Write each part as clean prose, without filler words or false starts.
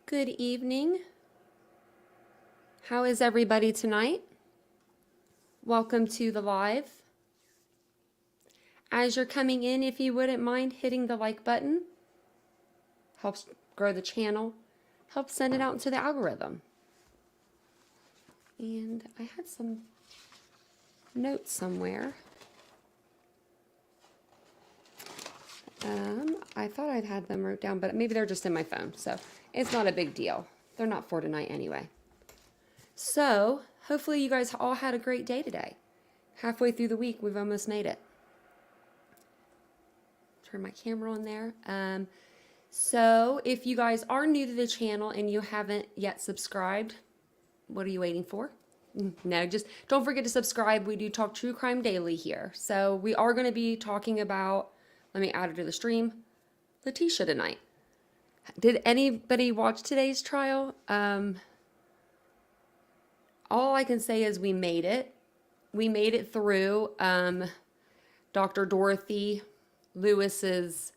Good evening. How is everybody tonight? Welcome to the live. As you're coming in, if you wouldn't mind hitting the like button, helps grow the channel, helps send it out into the algorithm. And I had some notes somewhere. I thought I'd had them wrote down, but maybe they're just in my phone, so it's not a big deal. They're not for tonight anyway. So, hopefully you guys all had a great day today. Halfway through the week, we've almost made it. Turn my camera on there. So, if you guys are new to the channel and you haven't yet subscribed, what are you waiting for? No, just don't forget to subscribe. We do talk true crime daily here. So, we are going to be talking about, let me add it to the stream, Letecia tonight. Did anybody watch today's trial? All I can say is we made it. We made it through Dr. Dorothy Lewis's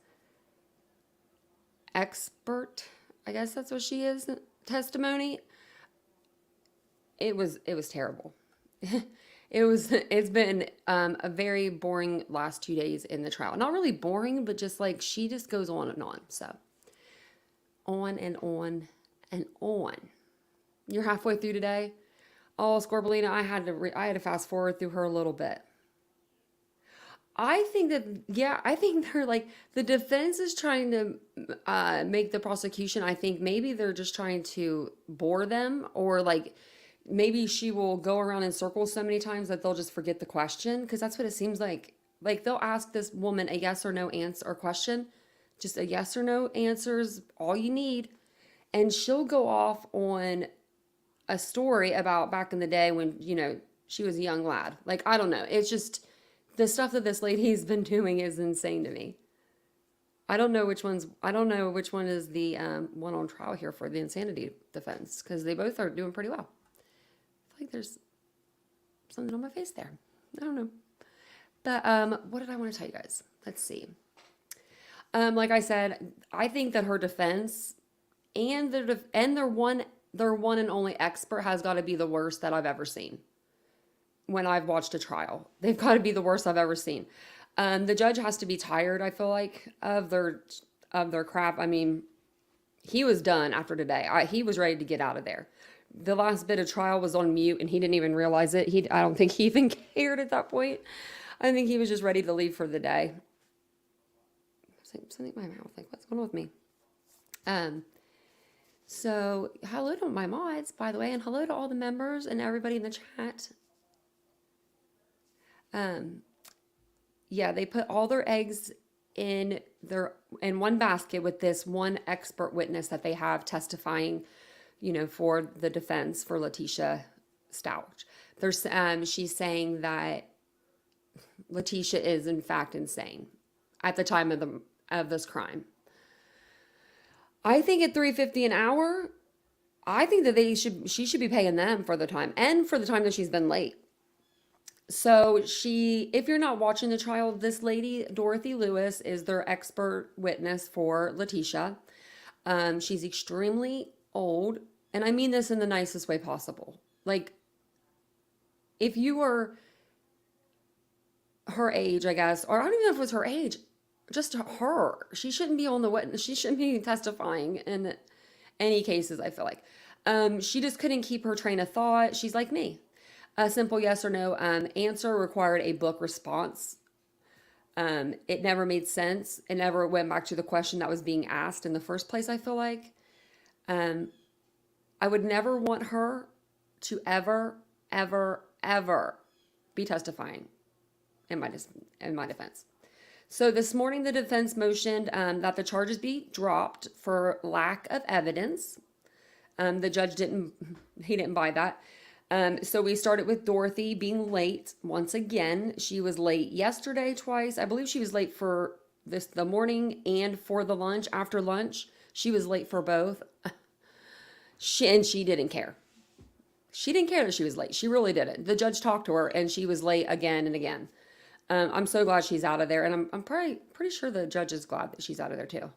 expert, I guess that's what she is, testimony. It was terrible. It's been a very boring last 2 days in the trial. Not really boring, but just like she just goes on and on. So on and on and on. You're halfway through today. Oh, Scorbellina, I had to fast forward through her a little bit. I think they're like, the defense is trying to make the prosecution, I think maybe they're just trying to bore them, or like maybe she will go around in circles so many times that they'll just forget the question, because that's what it seems like. Like they'll ask this woman a yes or no answer or question, just a yes or no answer is all you need, and she'll go off on a story about back in the day when, she was a young lad. Like, I don't know. It's just the stuff that this lady's been doing is insane to me. I don't know which one is the one on trial here for the insanity defense, because they both are doing pretty well. I feel like there's something on my face there. I don't know. But what did I want to tell you guys? Let's see. Like I said, I think that her defense and their one and only expert has got to be the worst that I've ever seen. When I've watched a trial, they've got to be the worst I've ever seen. The judge has to be tired, I feel like, of their crap. I mean, he was done after today. He was ready to get out of there. The last bit of trial was on mute, and he didn't even realize it. I don't think he even cared at that point. I think he was just ready to leave for the day. Something in my mouth. Like, what's going on with me? So, hello to my mods, by the way, and hello to all the members and everybody in the chat. Yeah, they put all their eggs in one basket with this one expert witness that they have testifying, for the defense for Letecia Stauch. She's saying that Letecia is in fact insane at the time of this crime. I think at $3.50 an hour, I think that she should be paying them for the time and for the time that she's been late. So if you're not watching the trial, this lady, Dorothy Lewis, is their expert witness for Letecia. She's extremely old, and I mean this in the nicest way possible. Like, if you were her age, I guess, or I don't even know if it was her age, just her. She shouldn't be on the witness. She shouldn't be testifying in any cases, I feel like. She just couldn't keep her train of thought. She's like me. A simple yes or no answer required a book response. It never made sense. It never went back to the question that was being asked in the first place, I feel like. I would never want her to ever, ever, ever be testifying in my defense. So this morning, the defense motioned that the charges be dropped for lack of evidence. The judge didn't buy that. So we started with Dorothy being late once again. She was late yesterday twice. I believe she was late for the morning and for the lunch. After lunch, she was late for both. She didn't care. She didn't care that she was late. She really didn't. The judge talked to her, and she was late again and again. I'm so glad she's out of there, and I'm pretty sure the judge is glad that she's out of there too.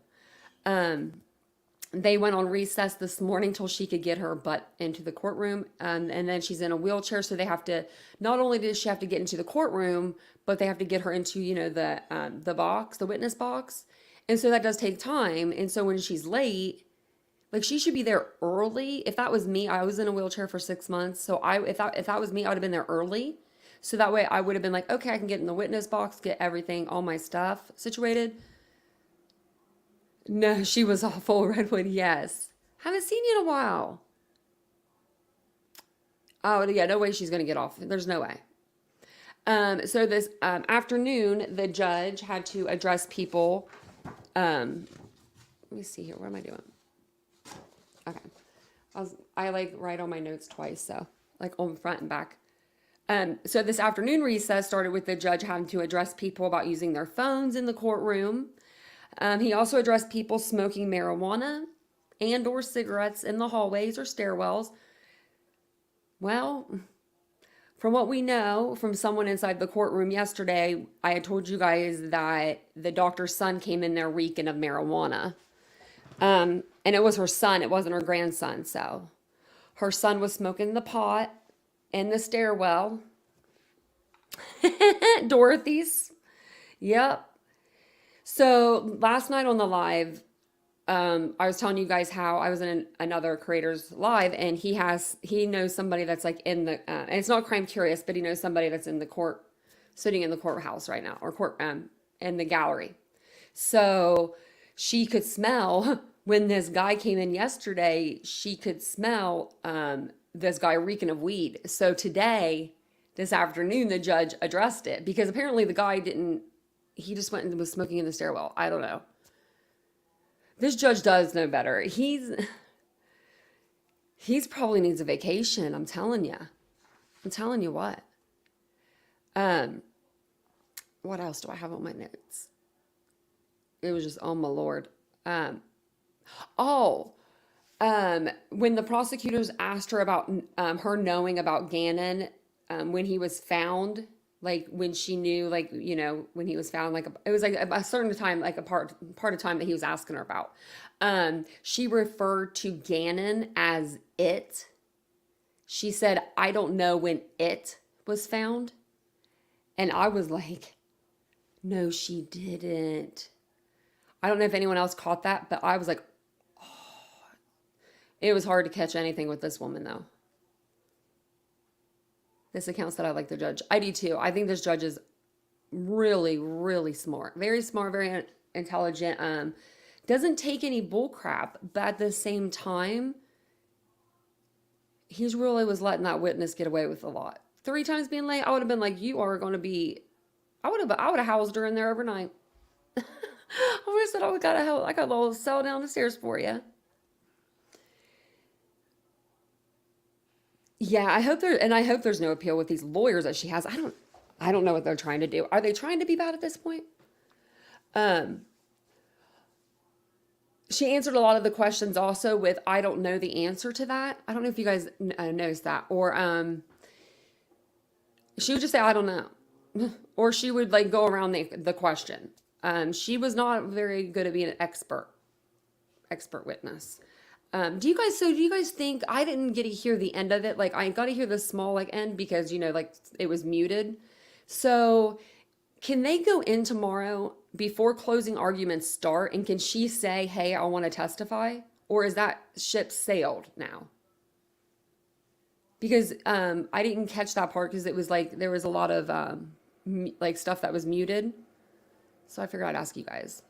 They went on recess this morning till she could get her butt into the courtroom. And then she's in a wheelchair. So they have to, not only does she have to get into the courtroom, but they have to get her into, the box, the witness box. And so that does take time. And so when she's late, like she should be there early. If that was me, I was in a wheelchair for 6 months. So if that was me, I would have been there early. So that way I would have been like, okay, I can get in the witness box, get everything, all my stuff situated. No, she was all full redwood. Yes. Haven't seen you in a while. Oh, yeah, no way she's going to get off. There's no way. So this afternoon, the judge had to address people. Let me see here. What am I doing? Okay. I like write on my notes twice, so like on front and back. So this afternoon recess started with the judge having to address people about using their phones in the courtroom. He also addressed people smoking marijuana and or cigarettes in the hallways or stairwells. Well, from what we know from someone inside the courtroom yesterday, I had told you guys that the doctor's son came in there reeking of marijuana. And it was her son, it wasn't her grandson. So her son was smoking the pot in the stairwell. Dorothy's. Yep. So last night on the live, I was telling you guys how I was in another creator's live, and he knows somebody that's like in the, and it's not Crime Curious, but he knows somebody that's in the court, sitting in the courthouse right now, or in the gallery. So she could smell when this guy came in yesterday, she could smell this guy reeking of weed. So today, this afternoon, the judge addressed it because apparently the guy didn't, he just went and was smoking in the stairwell. I don't know. This judge does know better. He's probably needs a vacation. I'm telling you. I'm telling you what. What else do I have on my notes? It was just, oh my Lord. When the prosecutors asked her about her knowing about Gannon when he was found, like when she knew, like, when he was found, like it was like a certain time, like a part of time that he was asking her about. She referred to Gannon as it. She said, I don't know when it was found. And I was like, no, she didn't. I don't know if anyone else caught that, but I was like, oh. It was hard to catch anything with this woman, though. This accounts that I like the judge. I do too. I think this judge is really, really smart. Very smart, very intelligent. Doesn't take any bull crap, but at the same time, he's really was letting that witness get away with a lot. 3 times being late, I would have been like, you are going to be, I would have housed her in there overnight. I would have said, oh, I got a little cell down the stairs for you. Yeah, I hope there's no appeal with these lawyers that she has. I don't know what they're trying to do. Are they trying to be bad at this point? She answered a lot of the questions also with, I don't know the answer to that. I don't know if you guys noticed that. Or she would just say, I don't know. Or she would like go around the question. She was not very good at being an expert witness. Do you guys think, I didn't get to hear the end of it? Like I got to hear the small like end because, like it was muted. So can they go in tomorrow before closing arguments start? And can she say, hey, I want to testify? Or is that ship sailed now? Because I didn't catch that part because it was like, there was a lot of like stuff that was muted. So I figured I'd ask you guys.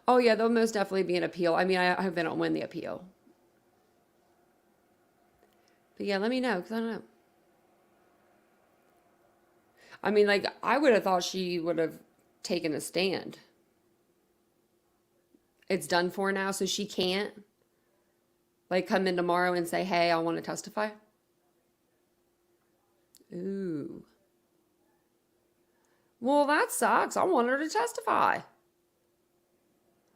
Oh yeah, there'll most definitely be an appeal. I mean, I hope they don't win the appeal. But yeah, let me know, because I don't know. I mean, like, I would have thought she would have taken a stand. It's done for now, so she can't, like, come in tomorrow and say, hey, I want to testify. Ooh. Well, that sucks. I want her to testify.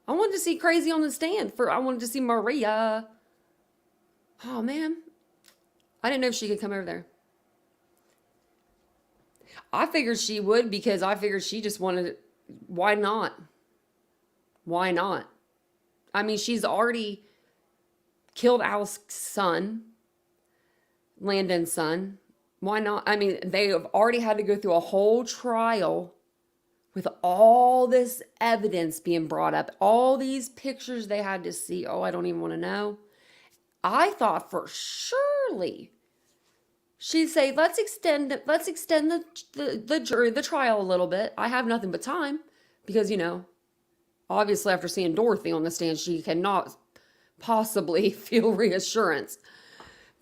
I wanted to see Crazy on the stand. I wanted to see Maria. Oh, man. I didn't know if she could come over there. I figured she would because I figured she just wanted, why not? Why not? I mean, she's already killed Al's son, Landon's son. Why not? I mean, they have already had to go through a whole trial with all this evidence being brought up, all these pictures they had to see. Oh, I don't even want to know. I thought for surely she'd say, let's extend the jury, the trial a little bit. I have nothing but time because, obviously after seeing Dorothy on the stand, she cannot possibly feel reassurance.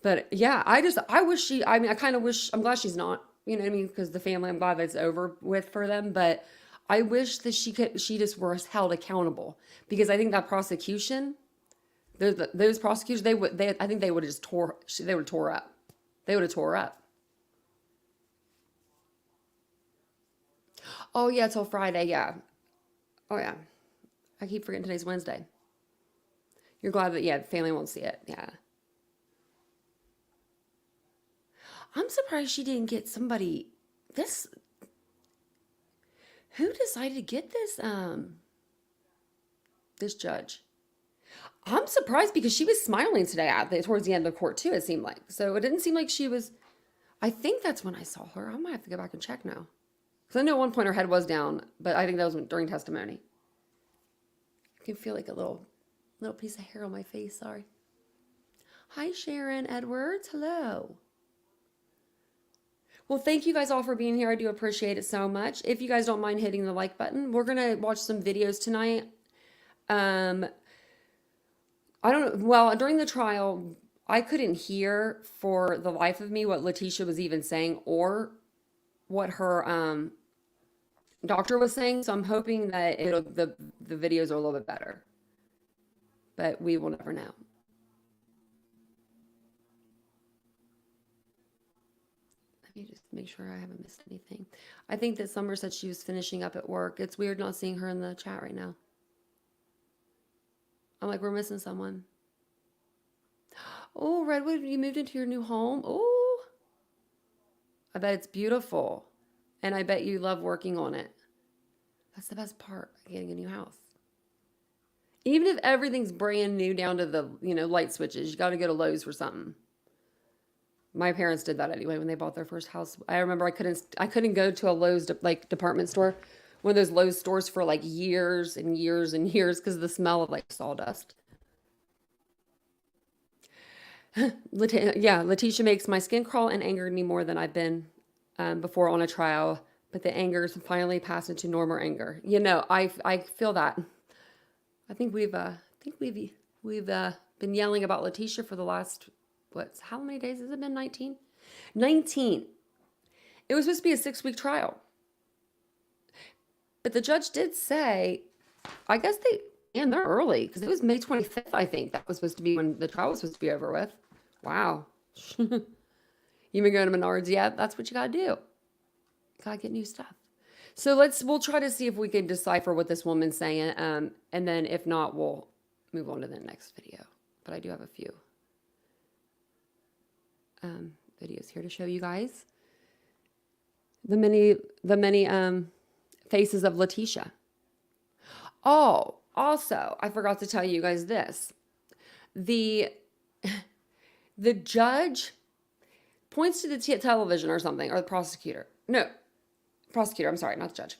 But yeah, I wish I kind of wish, I'm glad she's not, you know what I mean? Because the family, I'm glad that's over with for them. But I wish that she just were held accountable because I think that prosecution, those prosecutors, I think they would have just they would have tore up. They would have tore up. Oh yeah, till Friday, yeah. Oh yeah. I keep forgetting today's Wednesday. You're glad that, yeah, the family won't see it. Yeah. I'm surprised she didn't get somebody, this, who decided to get this judge? I'm surprised because she was smiling today towards the end of the court too, it seemed like. So it didn't seem like she was, I think that's when I saw her. I might have to go back and check now. Because I know at one point her head was down, but I think that was during testimony. I can feel like a little piece of hair on my face, sorry. Hi, Sharon Edwards. Hello. Well, thank you guys all for being here. I do appreciate it so much. If you guys don't mind hitting the like button, we're going to watch some videos tonight. I don't know. Well, during the trial, I couldn't hear for the life of me what Letecia was even saying or what her doctor was saying. So I'm hoping that the videos are a little bit better. But we will never know. Let me just make sure I haven't missed anything. I think that Summer said she was finishing up at work. It's weird not seeing her in the chat right now. I'm like, we're missing someone. Oh, Redwood, you moved into your new home. Oh, I bet it's beautiful. And I bet you love working on it. That's the best part, getting a new house. Even if everything's brand new down to the, light switches, you got to go to Lowe's for something. My parents did that anyway when they bought their first house. I remember I couldn't go to a Lowe's department store, one of those Lowe's stores for like years and years and years because of the smell of like sawdust. Yeah, Letecia makes my skin crawl and angered me more than I've been before on a trial, but the anger's finally passed into normal anger. I feel that. I think we've been yelling about Letecia for the last how many days has it been? 19? 19. It was supposed to be a 6-week trial. But the judge did say, I guess they're early because it was May 25th, I think. That was supposed to be when the trial was supposed to be over with. Wow. You been going to Menards yet? That's what you got to do. Got to get new stuff. So we'll try to see if we can decipher what this woman's saying. And then if not, we'll move on to the next video. But I do have a few videos here to show you guys the many faces of Letecia. Oh, also, I forgot to tell you guys this. The judge points to the television or something, or the prosecutor. No, prosecutor, I'm sorry, not the judge.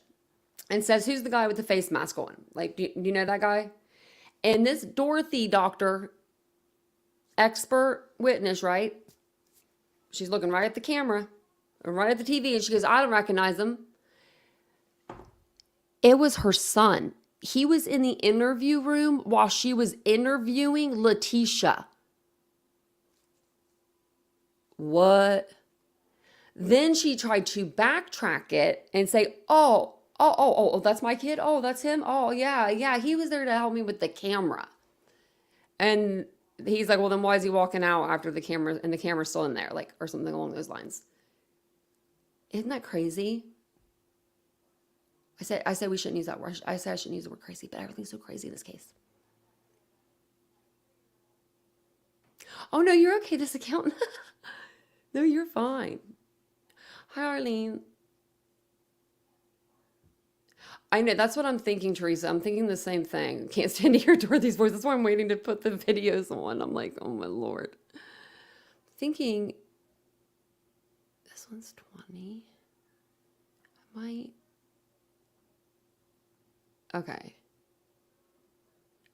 And says, who's the guy with the face mask on? Like, do you know that guy? And this Dorothy doctor, expert witness, right? She's looking right at the camera, right at the TV, and she goes, I don't recognize him. It was her son. He was in the interview room while she was interviewing Letecia. What? Then she tried to backtrack it and say, oh, that's my kid. Oh, that's him. Oh, yeah. He was there to help me with the camera. And he's like, well, then why is he walking out after the camera and the camera's still in there? Like, or something along those lines. Isn't that crazy? I said we shouldn't use that word. I said I shouldn't use the word crazy, but everything's so crazy in this case. Oh, no, you're okay, this account. No, you're fine. Hi, Arlene. I know that's what I'm thinking, Teresa. I'm thinking the same thing. Can't stand to hear Dorothy's voice. That's why I'm waiting to put the videos on. I'm like, oh my Lord. Thinking this one's 20. I might. Okay.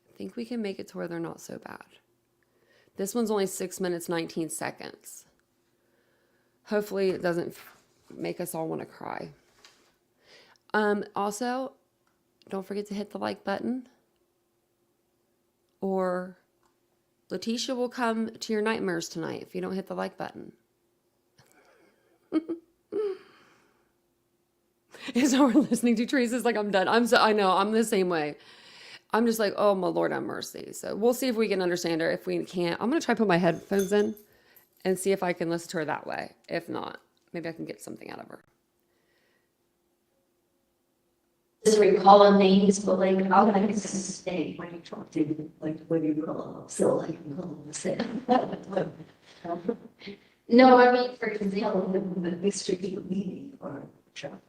I think we can make it to where they're not so bad. This one's only 6 minutes, 19 seconds. Hopefully it doesn't make us all want to cry. Also, don't forget to hit the like button, or Letecia will come to your nightmares tonight if you don't hit the like button. Is how we're listening to Teresa's like, I'm done. I know, I'm the same way. I'm just like, oh my Lord, have mercy. So we'll see if we can understand her. If we can't, I'm going to try to put my headphones in and see if I can listen to her that way. If not, maybe I can get something out of her. Just recalling names, but like, how can I say when you talk to, like, when you call, so like, say. No, I mean, for example, the Mr. Meeting or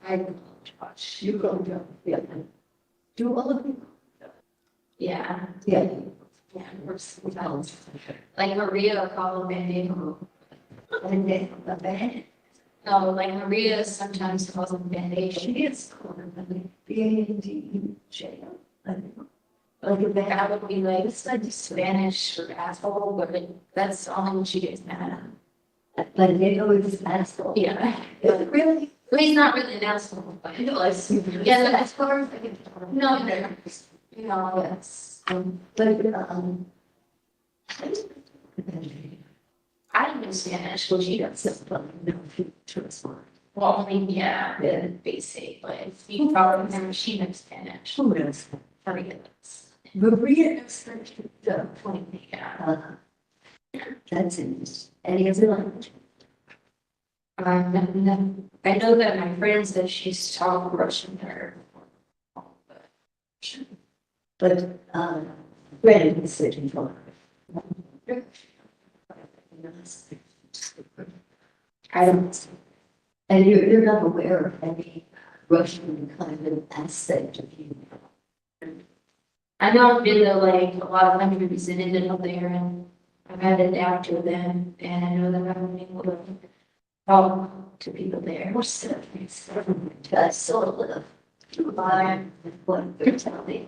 I go Josh, you go to, yeah. Do all of you? Yeah. Yeah. Yeah, we're sometimes, like Maria called me, and then the bed. No, like Maria sometimes calls them Band-Aid. She is called them B-A-N-D-J. Like if they have it be like, it's like Spanish for asshole, but that's all she gets mad at. But they always asshole. Yeah. Really? Well, he's not really an asshole, but yeah, that's part of it. No, you know, yes. I don't know Spanish, well, she does. Well, only, yeah, the basic, but if you probably remember, she knows Spanish. Who knows? Maria does. Maria knows the point, yeah. That's it. Any other language? I know that my friend said she's taught Russian to her. But, Brandon is sitting for her. I don't, and you're not aware of any Russian kind of aspect of you. I know I've been to like a lot of countries and ended up there, and I've had to adapt to them, and I know that I've been able to talk to people there. We're still, I still live by what they're telling me.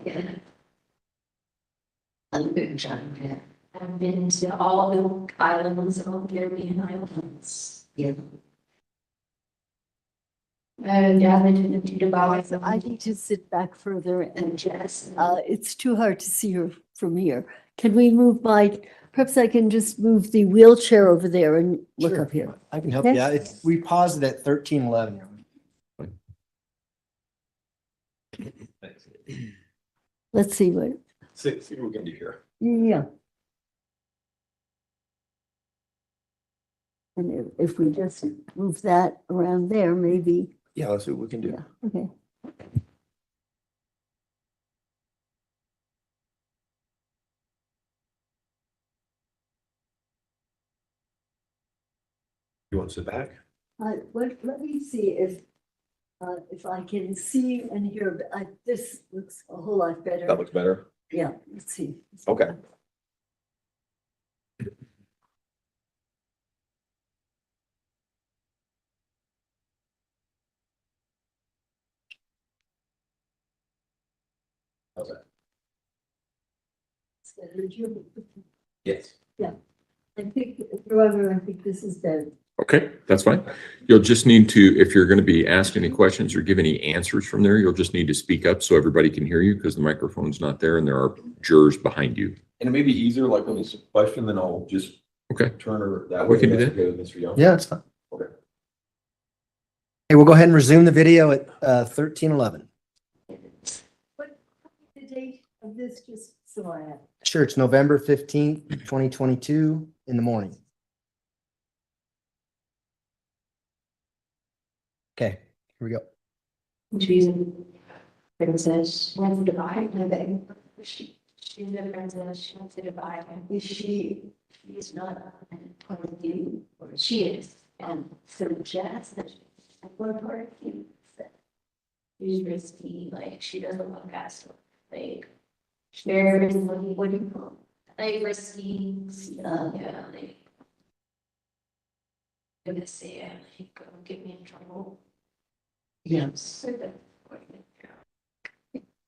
I'm big John there. I've been to all the islands, all the Caribbean islands. Yeah. Yeah, I've been to Dubai. So I need to sit back further and just, it's too hard to see her from here. Can we move perhaps I can just move the wheelchair over there and look Sure. up here. I can help Okay. you out. We paused it at 13:11. Let's see what, See what we can do here. yeah. And if we just move that around there, maybe, Yeah, let's see what we can do. yeah, okay. You want to sit back? Let me see if I can see and hear, this looks a whole lot better. That looks better. Yeah, let's see. Okay. Okay. Yes. I think, however, I think this is better. Okay, that's fine. You'll just need to, if you're going to be asked any questions or give any answers from there, you'll just need to speak up so everybody can hear you because the microphone's not there and there are jurors behind you. And it may be easier, like when there's a question, then I'll just Okay. turn her that We way. can do That's that. okay with Mr. Young? Yeah, it's fine. Okay. Hey, we'll go ahead and resume the video at 13:11. What the date of this, just so I have? Sure, it's November 15th, 2022 in the morning. Okay, here we go. Princess went to Dubai, and then she's a princess, she went to Dubai, and she's not a part of you, or she is, and so Jazz, and what part of you is that? She's risky, like, she doesn't look fast, like, she's very risky, what do you call it? Like, risky, yeah, like. I'm gonna say it, like, get me in trouble. Yeah. So that.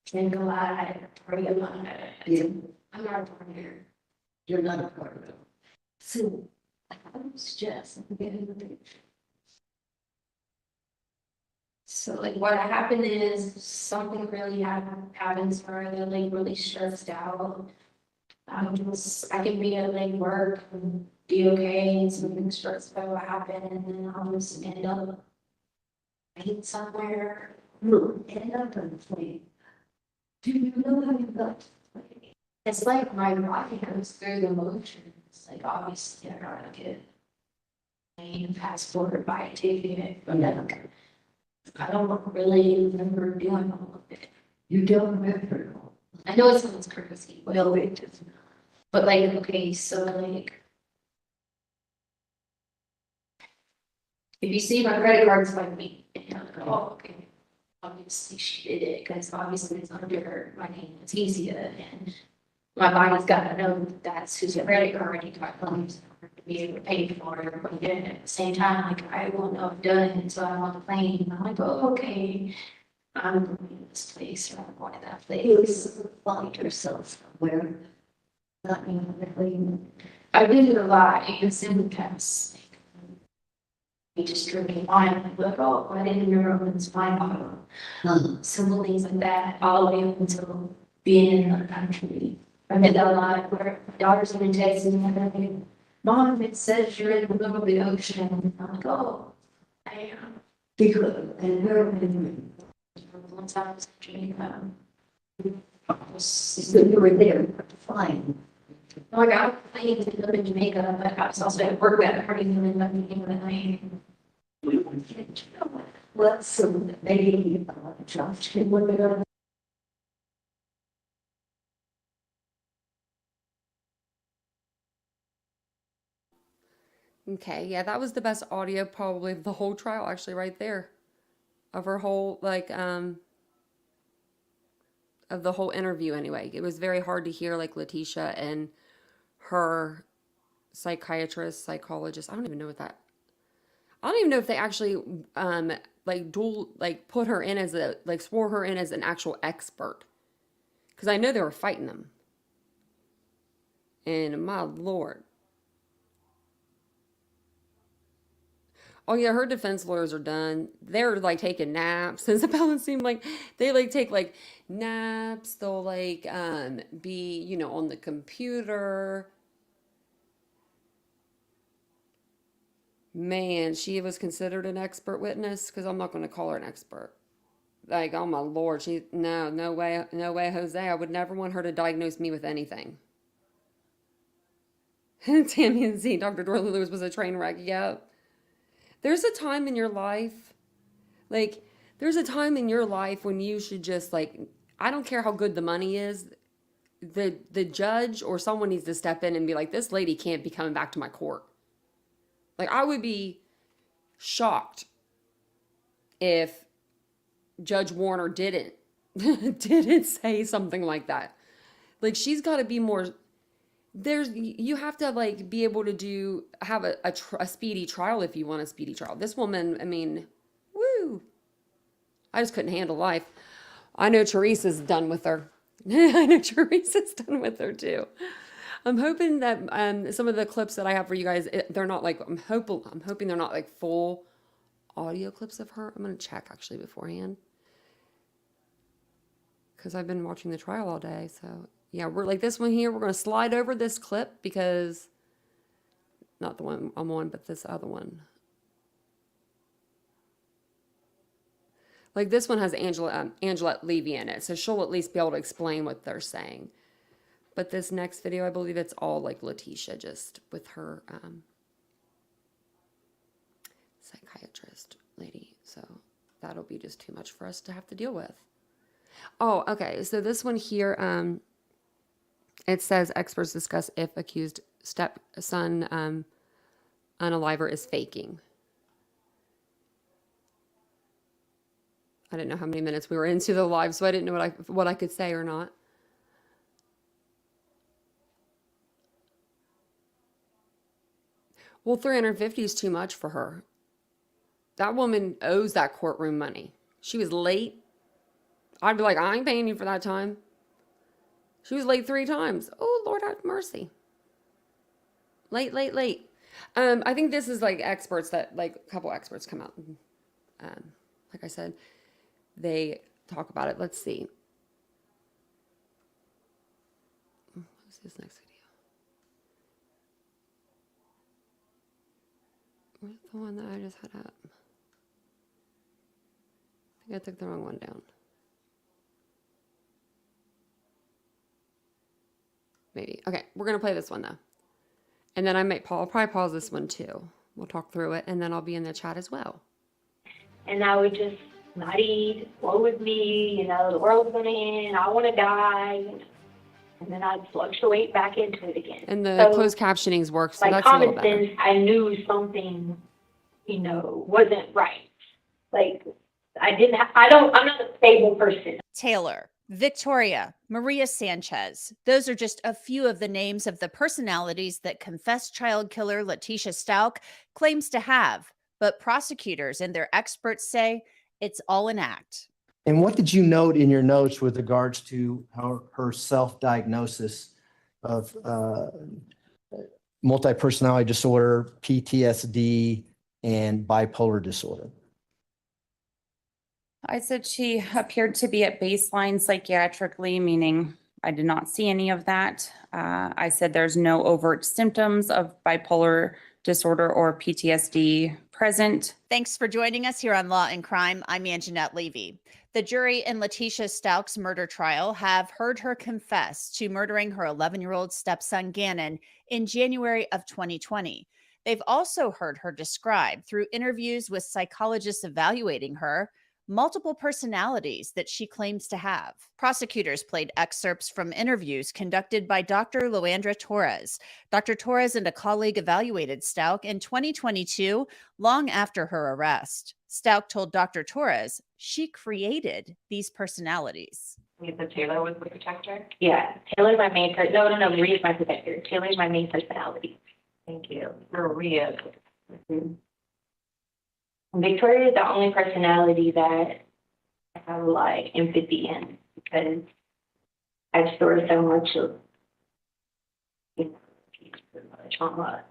Can't go out, I party alone, Yeah. I'm not a partner. You're not a part of it. So, I was just getting the picture. So like what happened is something really happens for her, they're like really stressed out. I can be at like work and be okay and something stressful will happen and then I'll just end up. Right somewhere, End up on the plane. do you know how you got to the plane? It's like my body goes through the motions, like obviously I gotta get a passport, buy a ticket, but I don't really remember doing all of it. You don't remember. I know it sounds crazy, but, No, it doesn't. but like, okay, so like. If you see my credit card's like me, and you're like, oh, okay. Obviously she did it, because obviously it's under my name, it's easier, and my body's gotta know that that's whose credit card you got funds to be able to pay for it, but then at the same time, like, I won't know I've done it until I'm on the plane, and I'm like, oh, okay. I'm going to this place, or I'm going to that place. Find yourself somewhere. Not even really. I did it a lot, it's in the past. We just drinking wine, like, oh, I didn't know it's wine bottle. Simple things like that, all the way up until being in the country. I did that a lot, where my daughter's in Texas, and I'm like, Mom, it says you're in the middle of the ocean, and I'm like, oh, I am. Because, and where were you? One time I was in Jamaica. So you were there, fine. No, I got a plane to live in Jamaica, but I was also at work that party and then Well, so maybe, Josh can work it out. Okay, yeah, that was the best audio probably of the whole trial, actually, right there. Of her whole, like, of the whole interview anyway. It was very hard to hear, like, Letecia and her psychiatrist, psychologist. I don't even know what that, I don't even know if they actually, like, put her in as a, like, swore her in as an actual expert. Because I know they were fighting them. And my Lord. Oh yeah, her defense lawyers are done. They're like taking naps. Isabella seemed like they like take like naps. They'll like be, you know, on the computer. Man, she was considered an expert witness because I'm not going to call her an expert. Like, oh my Lord, no way, Jose. I would never want her to diagnose me with anything. Tammy and Z, Dr. Dorothy Lewis was a train wreck. Yep. There's a time in your life, like, there's a time in your life when you should just, like, I don't care how good the money is, the judge or someone needs to step in and be like, this lady can't be coming back to my court. Like, I would be shocked if Judge Warner didn't say something like that. Like, she's got to be more, you have to like be able to have a speedy trial if you want a speedy trial. This woman, I mean, woo, I just couldn't handle life. I know Teresa's done with her. I know Teresa's done with her too. I'm hoping that some of the clips that I have for you guys, they're not like, I'm hoping they're not like full audio clips of her. I'm going to check actually beforehand, because I've been watching the trial all day. So yeah, we're like this one here. We're going to slide over this clip because not the one I'm on, but this other one. Like this one has Angela Levy in it, so she'll at least be able to explain what they're saying. But this next video, I believe it's all like Letecia, just with her psychiatrist lady. So that'll be just too much for us to have to deal with. Oh, okay. So this one here, it says experts discuss if accused stepson unaliver is faking. I didn't know how many minutes we were into the live, so I didn't know what I could say or not. Well, 350 is too much for her. That woman owes that courtroom money. She was late. I'd be like, I ain't paying you for that time. She was late 3 times. Oh, Lord have mercy. Late. I think this is like experts that, like, a couple experts come out. Like I said, they talk about it. Let's see. What's this next video? Where's the one that I just had up? I think I took the wrong one down. Maybe. Okay, we're going to play this one though. And then I'll probably pause this one too. We'll talk through it and then I'll be in the chat as well. And I would just not eat, flow with me, you know, the world's gonna end, I wanna die, you know, and then I'd fluctuate back into it again. And the So, closed captionings work, so like that's a little common better. sense, I knew something, you know, wasn't right. Like, I'm not a stable person. Taylor, Victoria, Maria Sanchez. Those are just a few of the names of the personalities that confessed child killer Letecia Stauch claims to have. But prosecutors and their experts say it's all an act. And what did you note in your notes with regards to her self-diagnosis of multi-personality disorder, PTSD, and bipolar disorder? I said she appeared to be at baseline psychiatrically, meaning I did not see any of that. I said there's no overt symptoms of bipolar disorder or PTSD present. Thanks for joining us here on Law and Crime. I'm Anjanette Levy. The jury in Letecia Stauch's murder trial have heard her confess to murdering her 11-year-old stepson, Gannon, in January of 2020. They've also heard her describe, through interviews with psychologists evaluating her, multiple personalities that she claims to have. Prosecutors played excerpts from interviews conducted by Dr. Loandra Torres. Dr. Torres and a colleague evaluated Stauch in 2022, long after her arrest. Stauch told Dr. Torres she created these personalities. You said Taylor was the protector? Yeah, Taylor's my main person. No, Maria's my protector. Taylor's my main personality. Thank you. Maria. Mm-hmm. Victoria is the only personality that I have like empathy in because I've stored so much of, you know, trauma.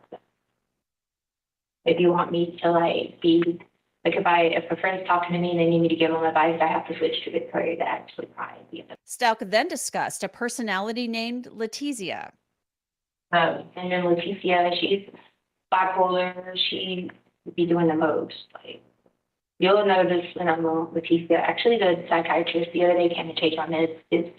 If you want me to like be like if a friend's talking to me and they need me to give them advice, I have to switch to Victoria to actually cry. Stauch then discussed a personality named Letecia. And then Letecia, she's bipolar. She would be doing the most. Like, you'll notice when I'm on Letecia. Actually, the psychiatrist the other day came to take on meds.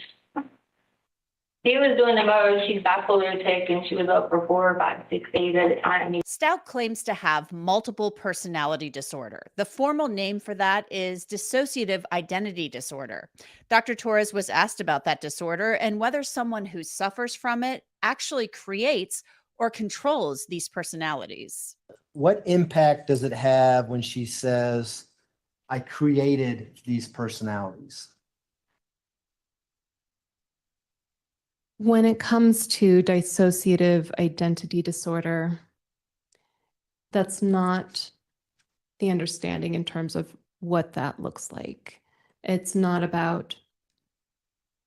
She was doing the most. She's bipolar sick, and she was up for 4 or 5, 6 days at a time. Stauch claims to have multiple personality disorder. The formal name for that is dissociative identity disorder. Dr. Torres was asked about that disorder and whether someone who suffers from it actually creates or controls these personalities. What impact does it have when she says, I created these personalities? When it comes to dissociative identity disorder, that's not the understanding in terms of what that looks like. It's not about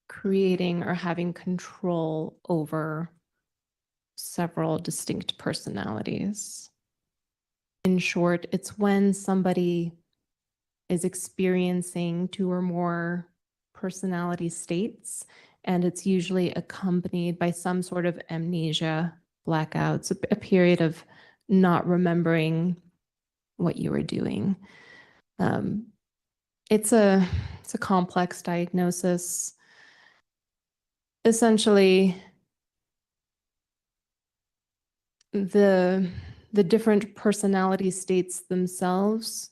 creating or having control over several distinct personalities. In short, it's when somebody is experiencing 2 or more personality states, and it's usually accompanied by some sort of amnesia, blackouts, a period of not remembering what you were doing. It's a complex diagnosis. Essentially, the different personality states themselves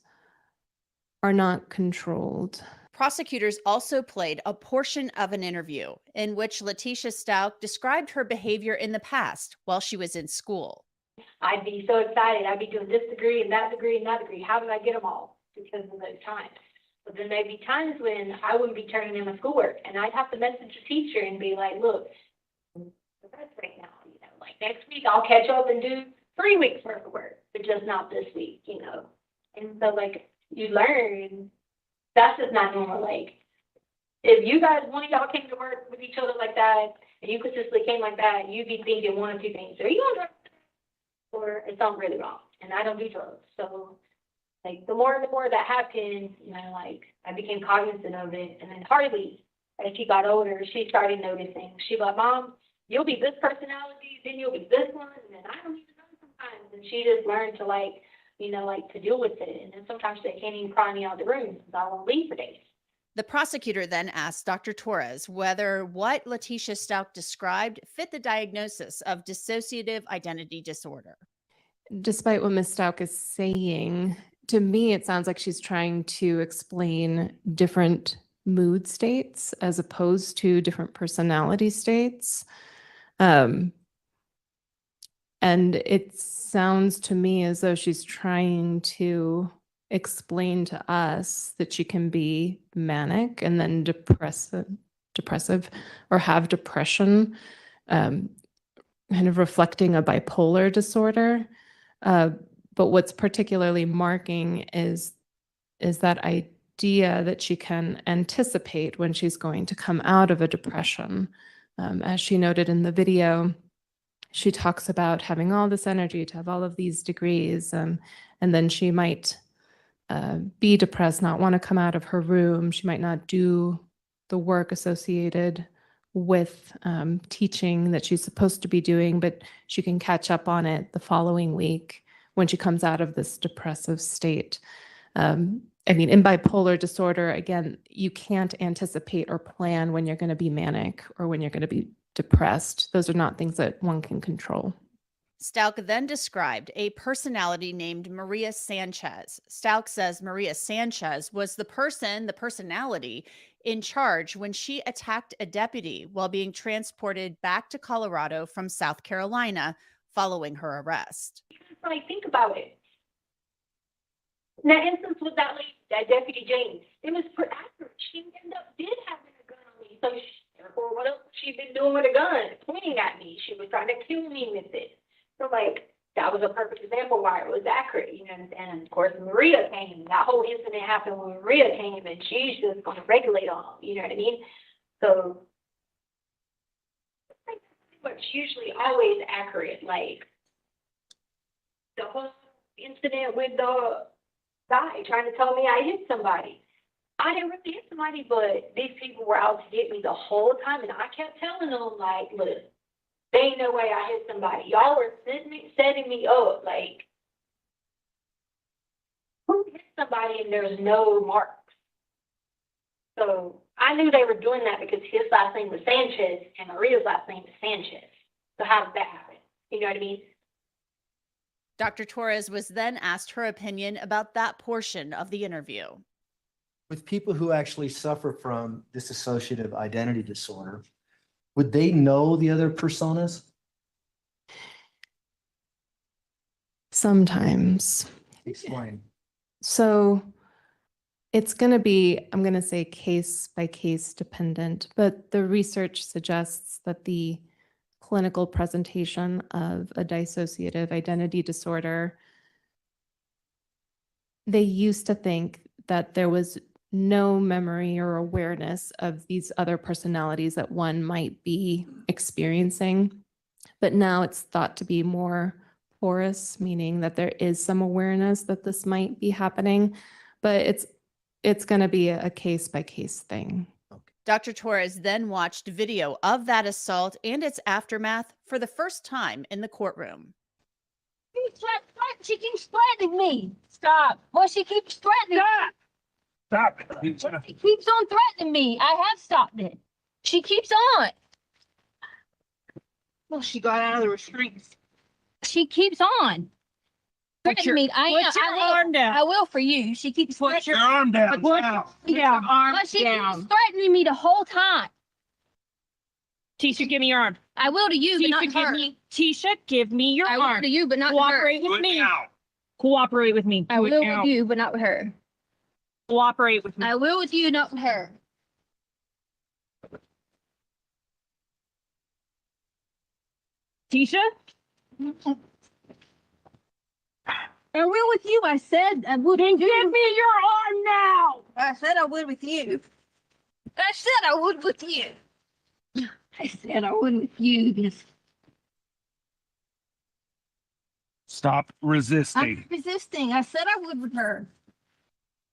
are not controlled. Prosecutors also played a portion of an interview in which Letecia Stauch described her behavior in the past while she was in school. I'd be so excited. I'd be doing this degree and that degree and that degree. How did I get them all? Because of those times. But then there'd be times when I wouldn't be turning in my schoolwork, and I'd have to message the teacher and be like, look, the rest right now, you know, like next week I'll catch up and do 3 weeks worth of work, but just not this week, you know. And so like you learn that's just not normal. Like if you guys, one of y'all came to work with each other like that, and you consistently came like that, you'd be thinking one of two things: are you on drugs, or is something really wrong? And I don't do drugs, so like the more and the more that happened, you know, like I became cognizant of it. And then Harley, as she got older, she started noticing. She was like, Mom, you'll be this personality, then you'll be this one, and then I don't even know sometimes. And she just learned to like, you know, like to deal with it. And then sometimes they can't even pry me out of the room because I won't leave for days. The prosecutor then asked Dr. Torres whether what Letecia Stauch described fit the diagnosis of dissociative identity disorder. Despite what Ms. Stauch is saying, to me, it sounds like she's trying to explain different mood states as opposed to different personality states. And it sounds to me as though she's trying to explain to us that she can be manic and then depressive or have depression, kind of reflecting a bipolar disorder. But what's particularly marking is that idea that she can anticipate when she's going to come out of a depression. As she noted in the video, she talks about having all this energy to have all of these degrees, and then she might be depressed, not want to come out of her room. She might not do the work associated with teaching that she's supposed to be doing, but she can catch up on it the following week when she comes out of this depressive state. I mean, in bipolar disorder, again, you can't anticipate or plan when you're going to be manic or when you're going to be depressed. Those are not things that one can control. Stauch then described a personality named Maria Sanchez. Stauch says Maria Sanchez was the personality in charge when she attacked a deputy while being transported back to Colorado from South Carolina following her arrest. Like, think about it. In that instance with that lady, that Deputy James, it was pretty accurate. She ended up having a gun on me. So or what else she'd been doing with a gun, pointing at me. She was trying to kill me with it. So like that was a perfect example why it was accurate, you know. And of course Maria came. That whole incident happened when Maria came, and she's just going to regulate on, you know what I mean? So it's usually always accurate. Like the whole incident with the guy trying to tell me I hit somebody. I didn't really hit somebody, but these people were out to get me the whole time, and I kept telling them, like, look, there ain't no way I hit somebody. Y'all were setting me up. Like, who hit somebody and there's no marks? So I knew they were doing that because his last name was Sanchez and Maria's last name is Sanchez. So how did that happen? You know what I mean? Dr. Torres was then asked her opinion about that portion of the interview. With people who actually suffer from dissociative identity disorder, would they know the other personas? Sometimes. Explain. So it's going to be, I'm going to say case by case dependent, but the research suggests that the clinical presentation of a dissociative identity disorder, they used to think that there was no memory or awareness of these other personalities that one might be experiencing. But now it's thought to be more porous, meaning that there is some awareness that this might be happening, but it's going to be a case by case thing. Dr. Torres then watched video of that assault and its aftermath for the first time in the courtroom. She keeps threatening me. Stop. Well, she keeps threatening me. Stop. She keeps on threatening me. I have stopped it. She keeps on. Well, she got out of the restraints. She keeps on. Threatening me. Put your arm down. I will for you. She keeps Put your arm down. Put your arm But she down. keeps threatening me the whole time. Tisha, give me your arm. I will to you, but not to her. Tisha, give me your I will arm. to you, but not to her. Cooperate with me. Cooperate with me. I will with you, but not with her. Cooperate with me. I will with you, not with her. Tisha? I will with you. I said I would. Then give me your arm now. I said I would with you. I said I would with you. I said I would with you. Because Stop I'm resisting. resisting. I said I would with her.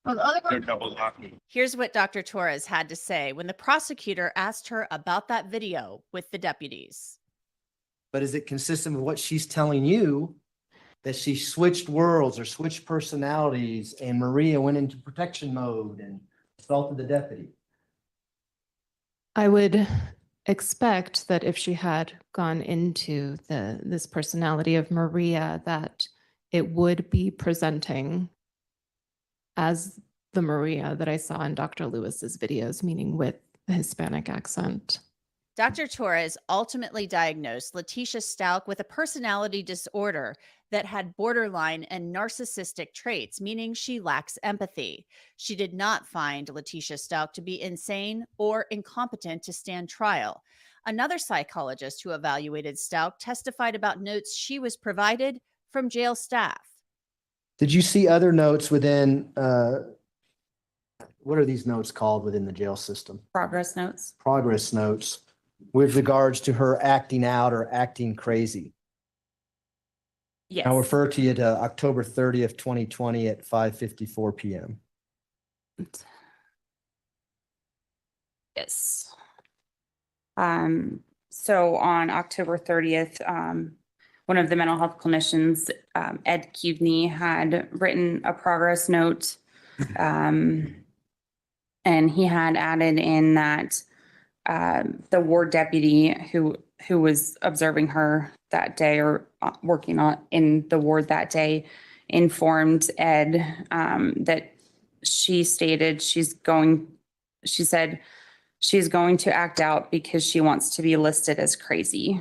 Well, the other They're girl. double locking. Here's what Dr. Torres had to say when the prosecutor asked her about that video with the deputies. But is it consistent with what she's telling you? That she switched worlds or switched personalities and Maria went into protection mode and assaulted the deputy? I would expect that if she had gone into this personality of Maria, that it would be presenting as the Maria that I saw in Dr. Lewis's videos, meaning with the Hispanic accent. Dr. Torres ultimately diagnosed Letecia Stauch with a personality disorder that had borderline and narcissistic traits, meaning she lacks empathy. She did not find Letecia Stauch to be insane or incompetent to stand trial. Another psychologist who evaluated Stauch testified about notes she was provided from jail staff. Did you see other notes within, what are these notes called within the jail system? Progress notes. Progress notes with regards to her acting out or acting crazy. Yes. I'll refer to you to October 30th, 2020 at 5:54 p.m. Yes. So on October 30th, one of the mental health clinicians, Ed Kuvney, had written a progress note. And he had added in that the ward deputy who was observing her that day or working in the ward that day informed Ed that she stated she said she's going to act out because she wants to be listed as crazy.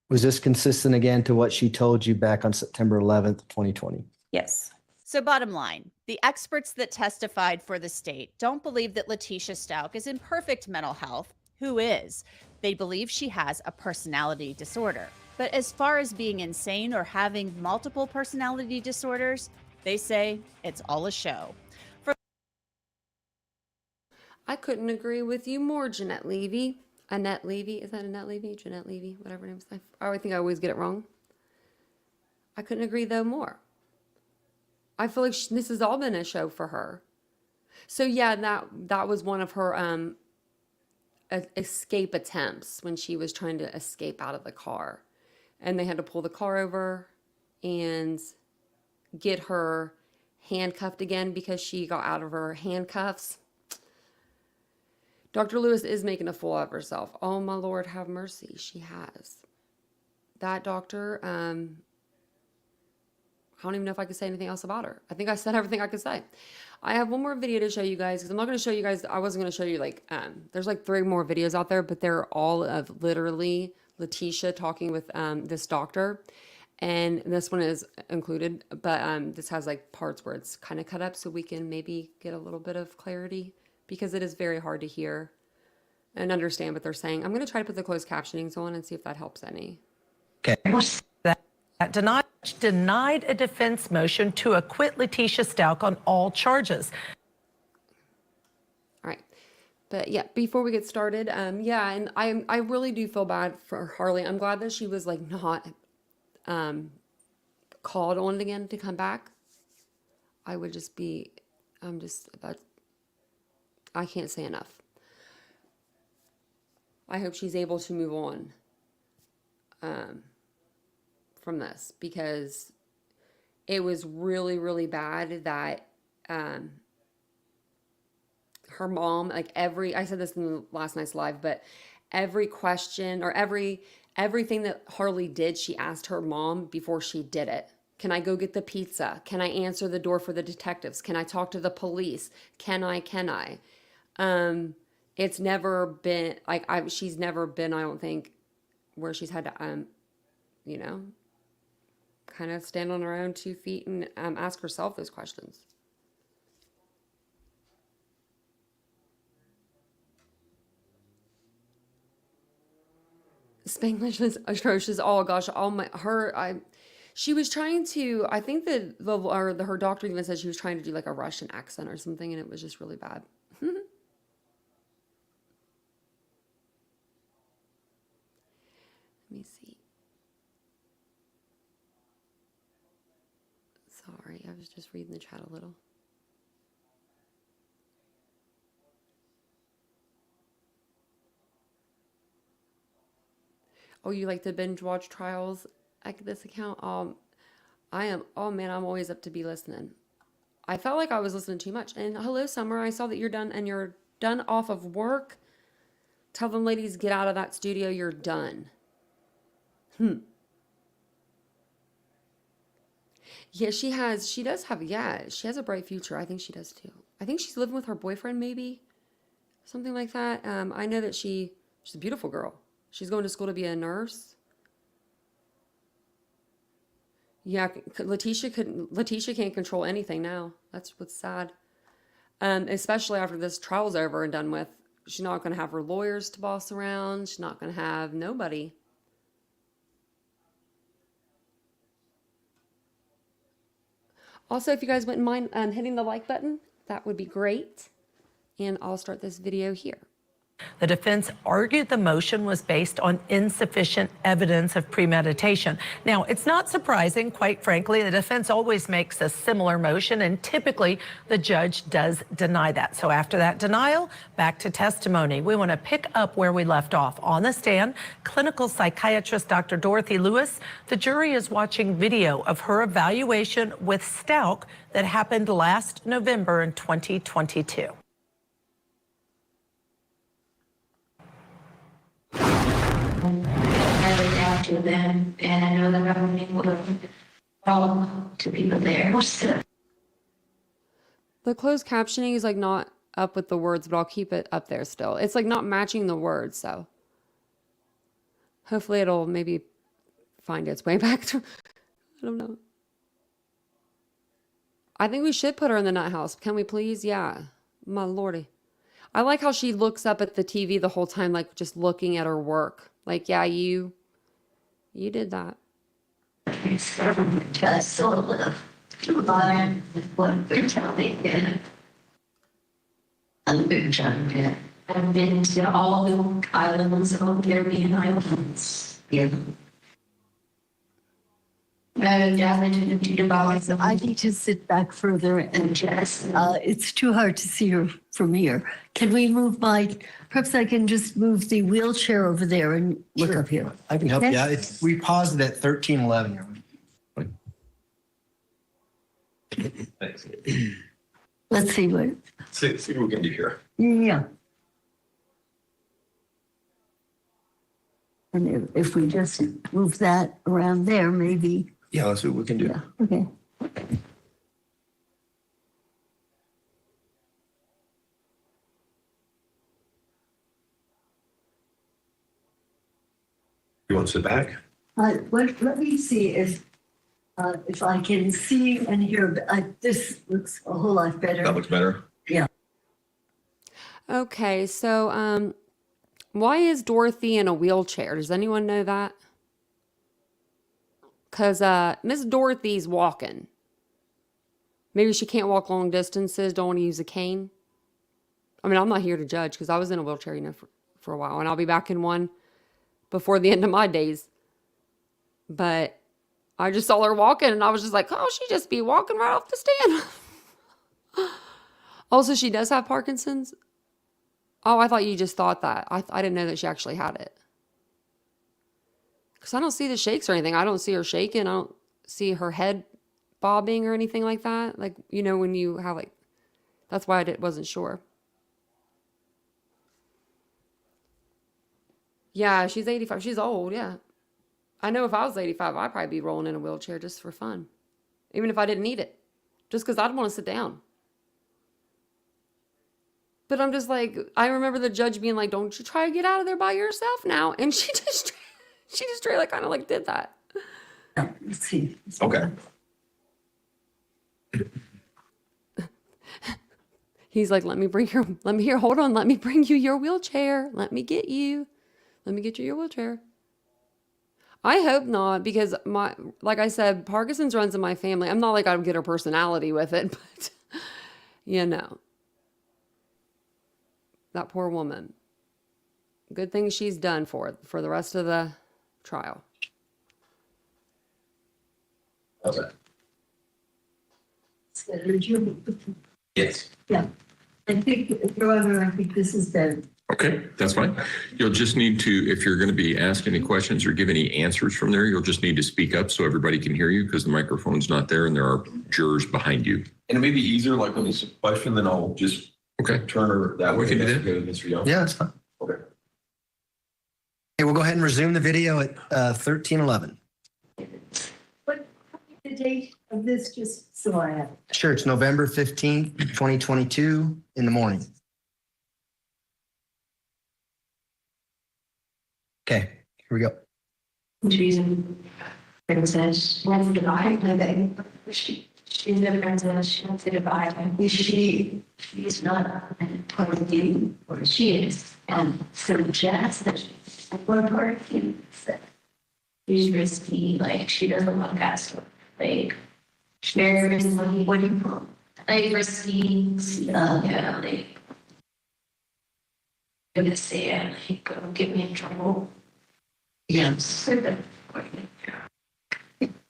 Was this consistent again to what she told you back on September 11th, 2020? Yes. So bottom line, the experts that testified for the state don't believe that Letecia Stauch is in perfect mental health. Who is? They believe she has a personality disorder. But as far as being insane or having multiple personality disorders, they say it's all a show. I couldn't agree with you more, Jeanette Levy. Annette Levy. Is that Annette Levy? Jeanette Levy? Whatever her name is. I think I always get it wrong. I couldn't agree, though, more. I feel like this has all been a show for her. So, yeah, that was one of her escape attempts when she was trying to escape out of the car. And they had to pull the car over and get her handcuffed again because she got out of her handcuffs. Dr. Lewis is making a fool of herself. Oh, my Lord, have mercy. She has. That doctor, I don't even know if I could say anything else about her. I think I said everything I could say. I have one more video to show you guys because I'm not going to show you guys. I wasn't going to show you there's 3 more videos out there, but they're all of literally Letecia talking with this doctor. And this one is included, but this has parts where it's kind of cut up so we can maybe get a little bit of clarity because it is very hard to hear and understand what they're saying. I'm going to try to put the closed captionings on and see if that helps any. Okay. That denied a defense motion to acquit Letecia Stauch on all charges. All right. But yeah, before we get started, yeah, and I really do feel bad for Harley. I'm glad that she was not called on again to come back. I would just be, I can't say enough. I hope she's able to move on from this because it was really, really bad that her mom, I said this in last night's live, but every question or everything that Harley did, she asked her mom before she did it. Can I go get the pizza? Can I answer the door for the detectives? Can I talk to the police? Can I? It's never been she's never been, I don't think, where she's had to, kind of stand on her own 2 feet and ask herself those questions. Spanglish was atrocious. Oh gosh, she was trying to, I think that her doctor even said she was trying to do like a Russian accent or something, and it was just really bad. Let me see. Sorry, I was just reading the chat a little. Oh, you like to binge watch trials at this account? I am, oh man, I'm always up to be listening. I felt like I was listening too much. And hello, Summer, I saw that you're done and you're done off of work. Tell them ladies, get out of that studio, you're done. Yeah, she has a bright future. I think she does too. I think she's living with her boyfriend maybe. Something like that. I know that she's a beautiful girl. She's going to school to be a nurse. Yeah, Letecia can't control anything now. That's what's sad. Especially after this trial's over and done with. She's not going to have her lawyers to boss around. She's not going to have nobody. Also, if you guys wouldn't mind hitting the like button, that would be great. And I'll start this video here. The defense argued the motion was based on insufficient evidence of premeditation. Now, it's not surprising, quite frankly, the defense always makes a similar motion, and typically the judge does deny that. So after that denial, back to testimony. We want to pick up where we left off. On the stand, clinical psychiatrist Dr. Dorothy Lewis. The jury is watching video of her evaluation with Stauch that happened last November in 2022. I was out to them, and I know that I'm able to follow to people there. The closed captioning is like not up with the words, but I'll keep it up there still. It's like not matching the words, so hopefully it'll maybe find its way back to, I don't know. I think we should put her in the nut house. Can we please? Yeah. My lordy. I like how she looks up at the TV the whole time, like just looking at her work. Like, yeah, you did that. Just sort of learn what they're telling you. I've been to all the islands of the Caribbean islands. Yeah. I need to sit back further and just, it's too hard to see her from here. Can we move perhaps I can just move the wheelchair over there and look up here. I can help Okay. you out. We paused it at 1311. Thanks. Let's see what, See what we can do here. yeah. And if we just move that around there, maybe, Yeah, let's see what we can do. yeah, okay. You want to sit back? Let me see if I can see and hear, this looks a whole lot better. That looks better. Yeah. Okay, so why is Dorothy in a wheelchair? Does anyone know that? Because Miss Dorothy's walking. Maybe she can't walk long distances, don't want to use a cane. I mean, I'm not here to judge because I was in a wheelchair, for a while, and I'll be back in one before the end of my days. But I just saw her walking, and I was just like, oh, she just be walking right off the stand. Also, she does have Parkinson's. Oh, I thought you just thought that. I didn't know that she actually had it. Because I don't see the shakes or anything. I don't see her shaking. I don't see her head bobbing or anything like that. Like, you know, when you have like, that's why I wasn't sure. Yeah, she's 85. She's old, yeah. I know if I was 85, I'd probably be rolling in a wheelchair just for fun. Even if I didn't need it. Just because I'd want to sit down. But I'm just like, I remember the judge being like, don't you try to get out of there by yourself now. And she just straight like kind of like did that. Let's see. Okay. He's like, let me bring you your wheelchair. Let me get you your wheelchair. I hope not, because like I said, Parkinson's runs in my family. I'm not like I would get her personality with it, but you know, that poor woman. Good thing she's done for the rest of the trial. Okay. Yes. Yeah. I think, however, I think this is better. Okay, that's fine. You'll just need to, if you're going to be asked any questions or give any answers from there, you'll just need to speak up so everybody can hear you because the microphone's not there and there are jurors behind you. And it may be easier, like when it's a question, then I'll just Okay. turn her that way. We can do that. That's good, Mr. Young. Yeah, that's fine. Okay. Okay, we'll go ahead and resume the video at 13:11. What the date of this, just so I have? Sure, it's November 15th, 2022 in the morning. Okay, here we go. Reason says when the vibe she never says she wants to vibe. She's not part of the game or she is. And so Jazz that one part of you said she's risky, like she doesn't want to pass like she's very risky. What do you call like risky? Yeah, like I'm gonna say it, like go get me in trouble. Yeah, so that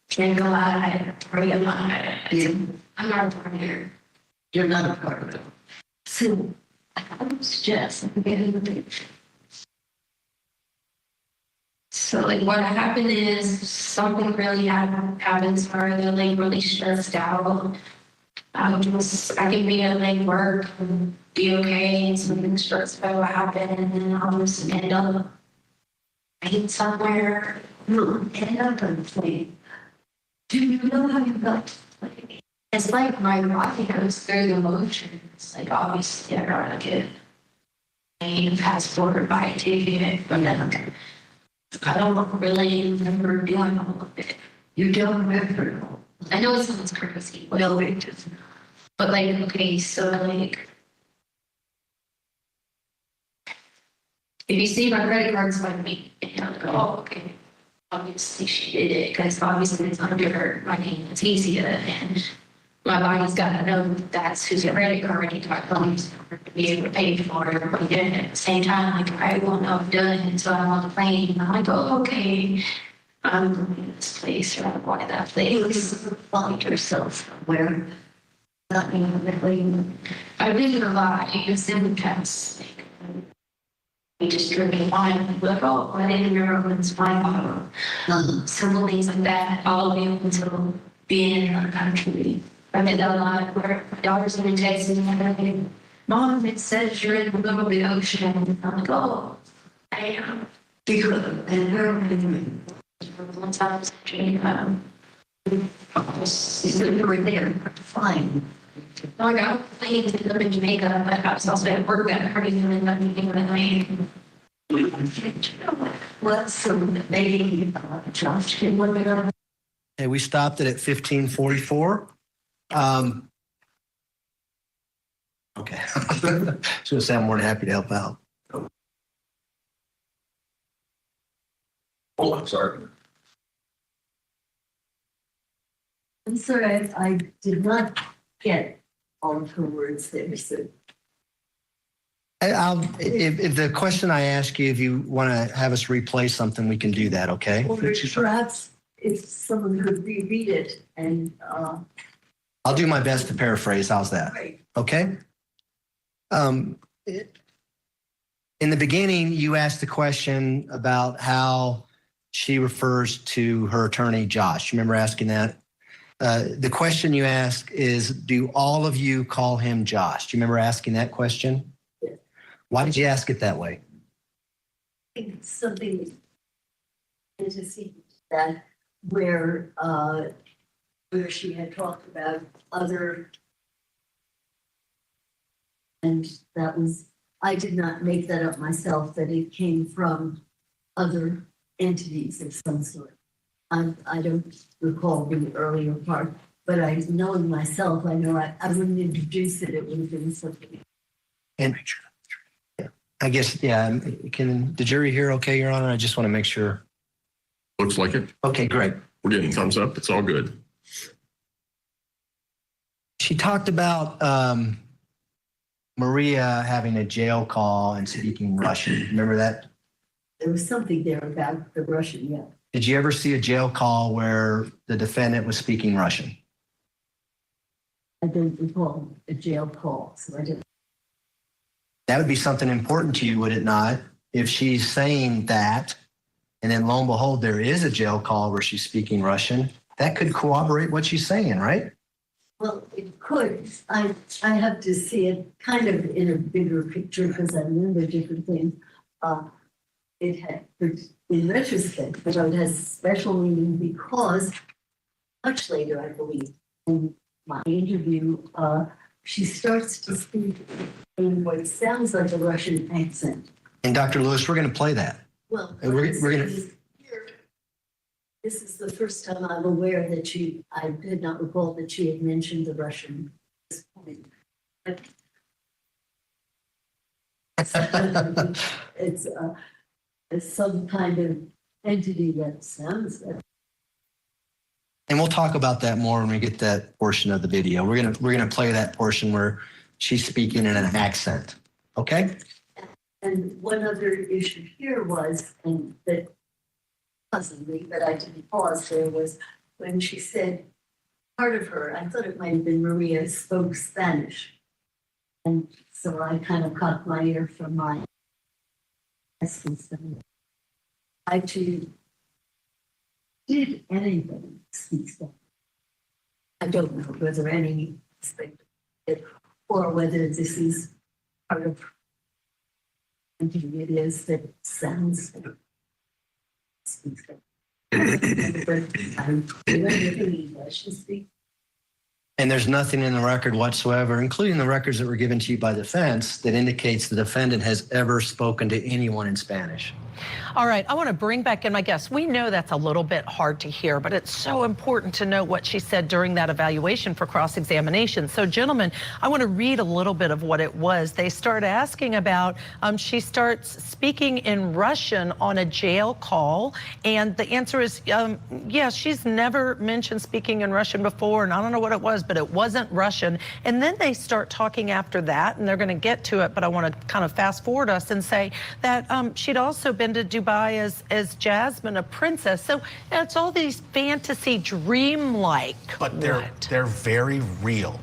can't go out, I bring it on. I'm not a part of it. You're not a part of it. So I would suggest getting the picture. So like what happened is something really happens for her, they're like really stressed out. I can be at like work and be okay and something stressful will happen and then I'll just end up somewhere end up on the plane. Do you know how you got like it's like my body goes through the motions. Like obviously I gotta get a passport, buy a ticket, but then I don't really remember doing all of it. You don't remember? I know it sounds crazy. No, it doesn't. But like, okay, so like, if you see my credit cards by me, and I'm like, oh, okay, obviously she did it, because obviously it's under my name, it's easier, and my body's got to know that's whose credit card you got funds to be able to pay for it. But then at the same time, like, I won't know I've done it until I'm on the plane, and I'm like, oh, okay, I'm going to this place, or I'm going to that place, find yourself somewhere. Not really. I did a lot. I used in the past. We just drinking wine. Like, oh, I didn't know it's wine. Simple things like that. All the way up until being in the country. I did that a lot. Where my daughter's in Texas, and I'm like, Mom, it says you're in the middle of the ocean. I'm like, oh, I am. Because and her one time we were there to I got things to live in Jamaica, but I was also at work that hardly even let me think of it. Well, so maybe Josh can work it out. Okay, we stopped it at 15:44. Okay. I was going to say I'm more than happy to help out. Oh, I'm sorry. I'm sorry, I did not get all of her words there, so. If the question I ask you, if you want to have us replay something, we can do that, okay? Or perhaps if someone could reread it and, I'll do my best to paraphrase. How's that? Right. Okay? In the beginning, you asked the question about how she refers to her attorney, Josh. You remember asking that? The question you ask is, do all of you call him Josh? Do you remember asking that question? Yes. Why did you ask it that way? I think it's something to see that where she had talked about other, and that was, I did not make that up myself, that it came from other entities of some sort. I don't recall the earlier part, but I know myself, I know I wouldn't introduce it, it would have been something. And I guess, yeah, can the jury hear okay, Your Honor? I just want to make sure. Looks like it. Okay, great. We're getting thumbs up. It's all good. She talked about Maria having a jail call and speaking Russian. Remember that? There was something there about the Russian, yeah. Did you ever see a jail call where the defendant was speaking Russian? I don't recall a jail call, so I didn't. That would be something important to you, would it not? If she's saying that, and then lo and behold, there is a jail call where she's speaking Russian, that could corroborate what she's saying, right? Well, it could. I have to see it kind of in a bigger picture because I remember different things. It had, in retrospect, but it has special meaning because much later, I believe, in my interview, she starts to speak in what sounds like a Russian accent. And Dr. Lewis, we're going to play that. Well, We're gonna- this is the first time I'm aware that I did not recall that she had mentioned the Russian at this point. It's some kind of entity that sounds like. And we'll talk about that more when we get that portion of the video. We're gonna play that portion where she's speaking in an accent. Okay? And one other issue here was, and that puzzled me, but I didn't pause there, was when she said part of her, I thought it might have been Maria, spoke Spanish. And so I kind of caught my ear from my essence. I too, did anybody speak Spanish? I don't know whether any speak it or whether this is part of it is that sounds like speaks And there's nothing in the record whatsoever, including the records that were given to you by defense, that indicates the defendant has ever spoken to anyone in Spanish. All right, I want to bring back in my guest. We know that's a little bit hard to hear, but it's so important to know what she said during that evaluation for cross-examination. So, gentlemen, I want to read a little bit of what it was. They start asking about, she starts speaking in Russian on a jail call, and the answer is, yeah, she's never mentioned speaking in Russian before, and I don't know what it was, but it wasn't Russian. And then they start talking after that, and they're going to get to it, but I want to kind of fast forward us and say that she'd also been to Dubai as Jasmine, a princess. So it's all these fantasy dream-like. But they're very real.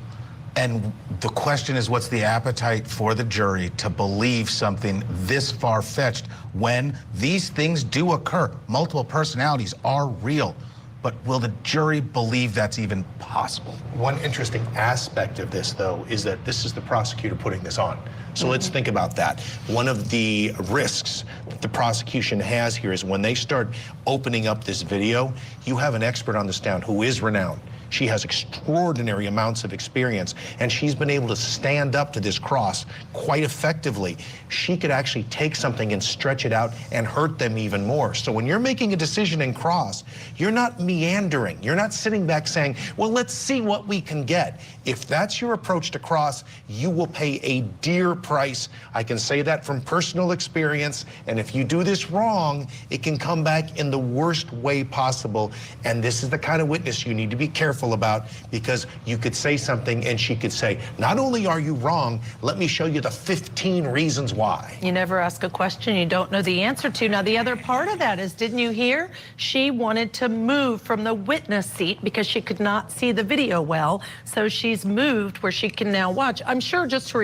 And the question is, what's the appetite for the jury to believe something this far-fetched when these things do occur? Multiple personalities are real. But will the jury believe that's even possible? One interesting aspect of this, though, is that this is the prosecutor putting this on. So let's think about that. One of the risks that the prosecution has here is when they start opening up this video, you have an expert on the stand who is renowned. She has extraordinary amounts of experience, and she's been able to stand up to this cross quite effectively. She could actually take something and stretch it out and hurt them even more. So when you're making a decision in cross, you're not meandering. You're not sitting back saying, well, let's see what we can get. If that's your approach to cross, you will pay a dear price. I can say that from personal experience. And if you do this wrong, it can come back in the worst way possible. And this is the kind of witness you need to be careful about, because you could say something and she could say, not only are you wrong, let me show you the 15 reasons why. You never ask a question you don't know the answer to. Now, the other part of that is, didn't you hear? She wanted to move from the witness seat because she could not see the video well. So she's moved where she can now watch. I'm sure just to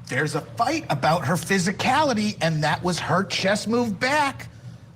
There's a fight about her physicality, and that was her chest move back.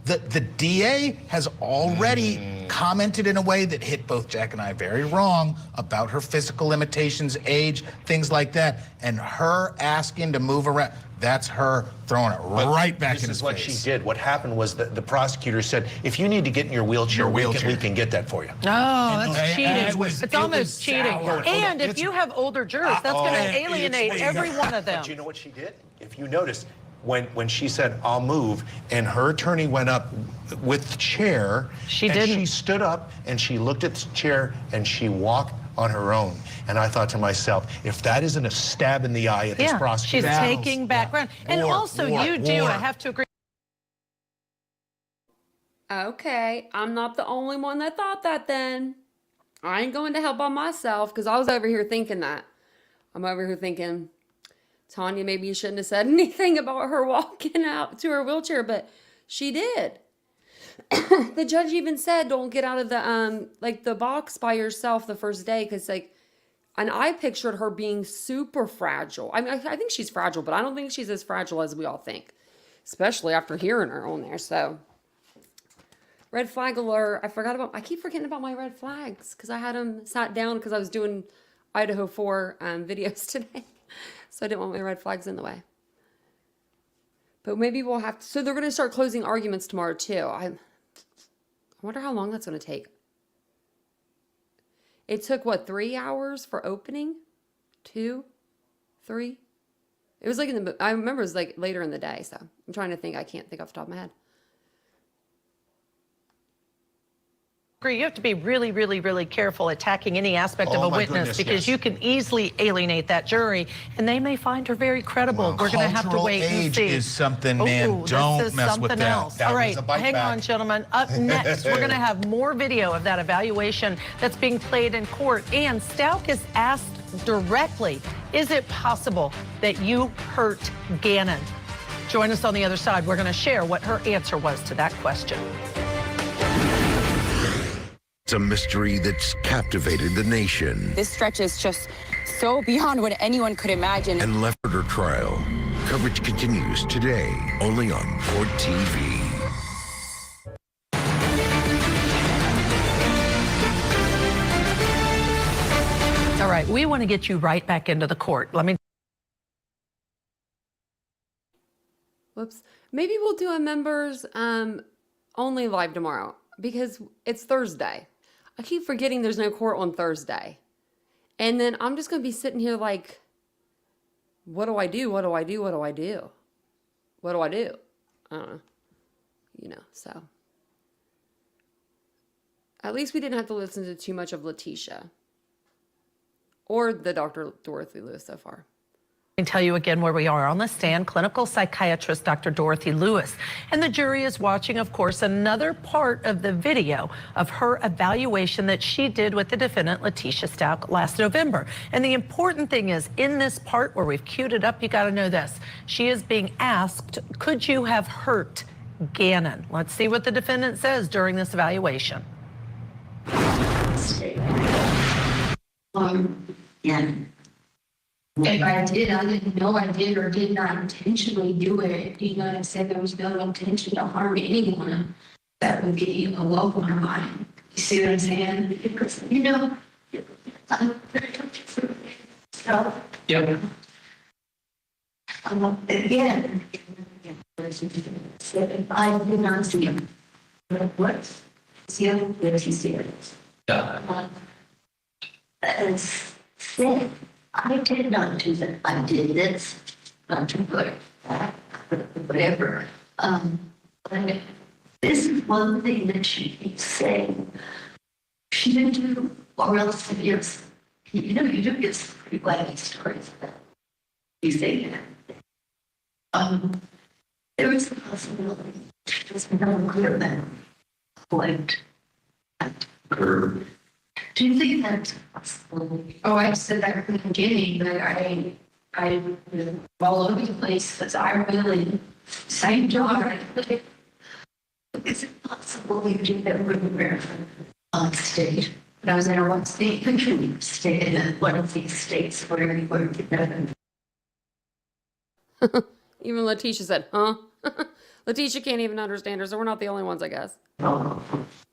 The DA has already commented in a way that hit both Jack and I very wrong about her physical limitations, age, things like that. And her asking to move around, that's her throwing it right back in his face. This is what she did. What happened was that the prosecutor said, if you need to get in your wheelchair, we can get that for you. Oh, that's cheating. It's almost cheating. And if you have older jurors, that's going to alienate every one of them. But you know what she did? If you notice, when she said, I'll move, and her attorney went up with the chair, she stood up and she looked at the chair and she walked on her own. And I thought to myself, if that isn't a stab in the eye at this prosecutor. She's taking background. And also, I have to agree. Okay, I'm not the only one that thought that then. I ain't going to hell by myself because I was over here thinking that. I'm over here thinking, Tanya, maybe you shouldn't have said anything about her walking out to her wheelchair, but she did. The judge even said, don't get out of the like the box by yourself the first day, because like, and I pictured her being super fragile. I mean, I think she's fragile, but I don't think she's as fragile as we all think, especially after hearing her on there. So, red flag alert. I keep forgetting about my red flags because I had them sat down because I was doing Idaho 4 videos today. So I didn't want my red flags in the way. But maybe we'll have to, so they're going to start closing arguments tomorrow too. I wonder how long that's going to take. It took, what, 3 hours for opening? 2? 3? It was like I remember it was like later in the day, so I'm trying to think. I can't think off the top of my head. You have to be really, really, really careful attacking any aspect of a witness because you can easily alienate that jury, and they may find her very credible. We're going to have to wait and see. Is something, man. Don't mess with that. Else. All right, hang on, gentlemen. Up next, we're going to have more video of that evaluation that's being played in court. And Stauch is asked directly, is it possible that you hurt Gannon? Join us on the other side. We're going to share what her answer was to that question. It's a mystery that's captivated the nation. This stretch is just so beyond what anyone could imagine. And left her trial. Coverage continues today, only on Court TV. All right, we want to get you right back into the court. Whoops. Maybe we'll do a members only live tomorrow because it's Thursday. I keep forgetting there's no court on Thursday. And then I'm just going to be sitting here like, what do I do? What do I do? What do I do? What do I do? I don't know. You know, so. At least we didn't have to listen to too much of Letecia. Or the Dr. Dorothy Lewis so far. Let me tell you again where we are on the stand. Clinical psychiatrist Dr. Dorothy Lewis. And the jury is watching, of course, another part of the video of her evaluation that she did with the defendant, Letecia Stauch, last November. And the important thing is, in this part where we've queued it up, you got to know this. She is being asked, could you have hurt Gannon? Let's see what the defendant says during this evaluation. Yeah. If I did, I didn't know I did or did not intentionally do it. You know what I'm saying? There was no intention to harm anyone. That would be a love one of mine. You see what I'm saying? You know? Yep. Again, I did not see him. What? See him? Where he see it? As said, I did not do that. I did this, not to put whatever. But this is one thing that she keeps saying. She didn't do, or else it's, you know, you do get some pretty wacky stories about you say that. There is a possibility she was not clear that point at her. Do you think that's possible? Oh, I said that from the beginning, but I was all over the place because I really, same job. Is it possible you did that everywhere on state? But I was in one state. Stayed in one of these states where you were together. Even Letecia said, huh? Letecia can't even understand her, so we're not the only ones, I guess.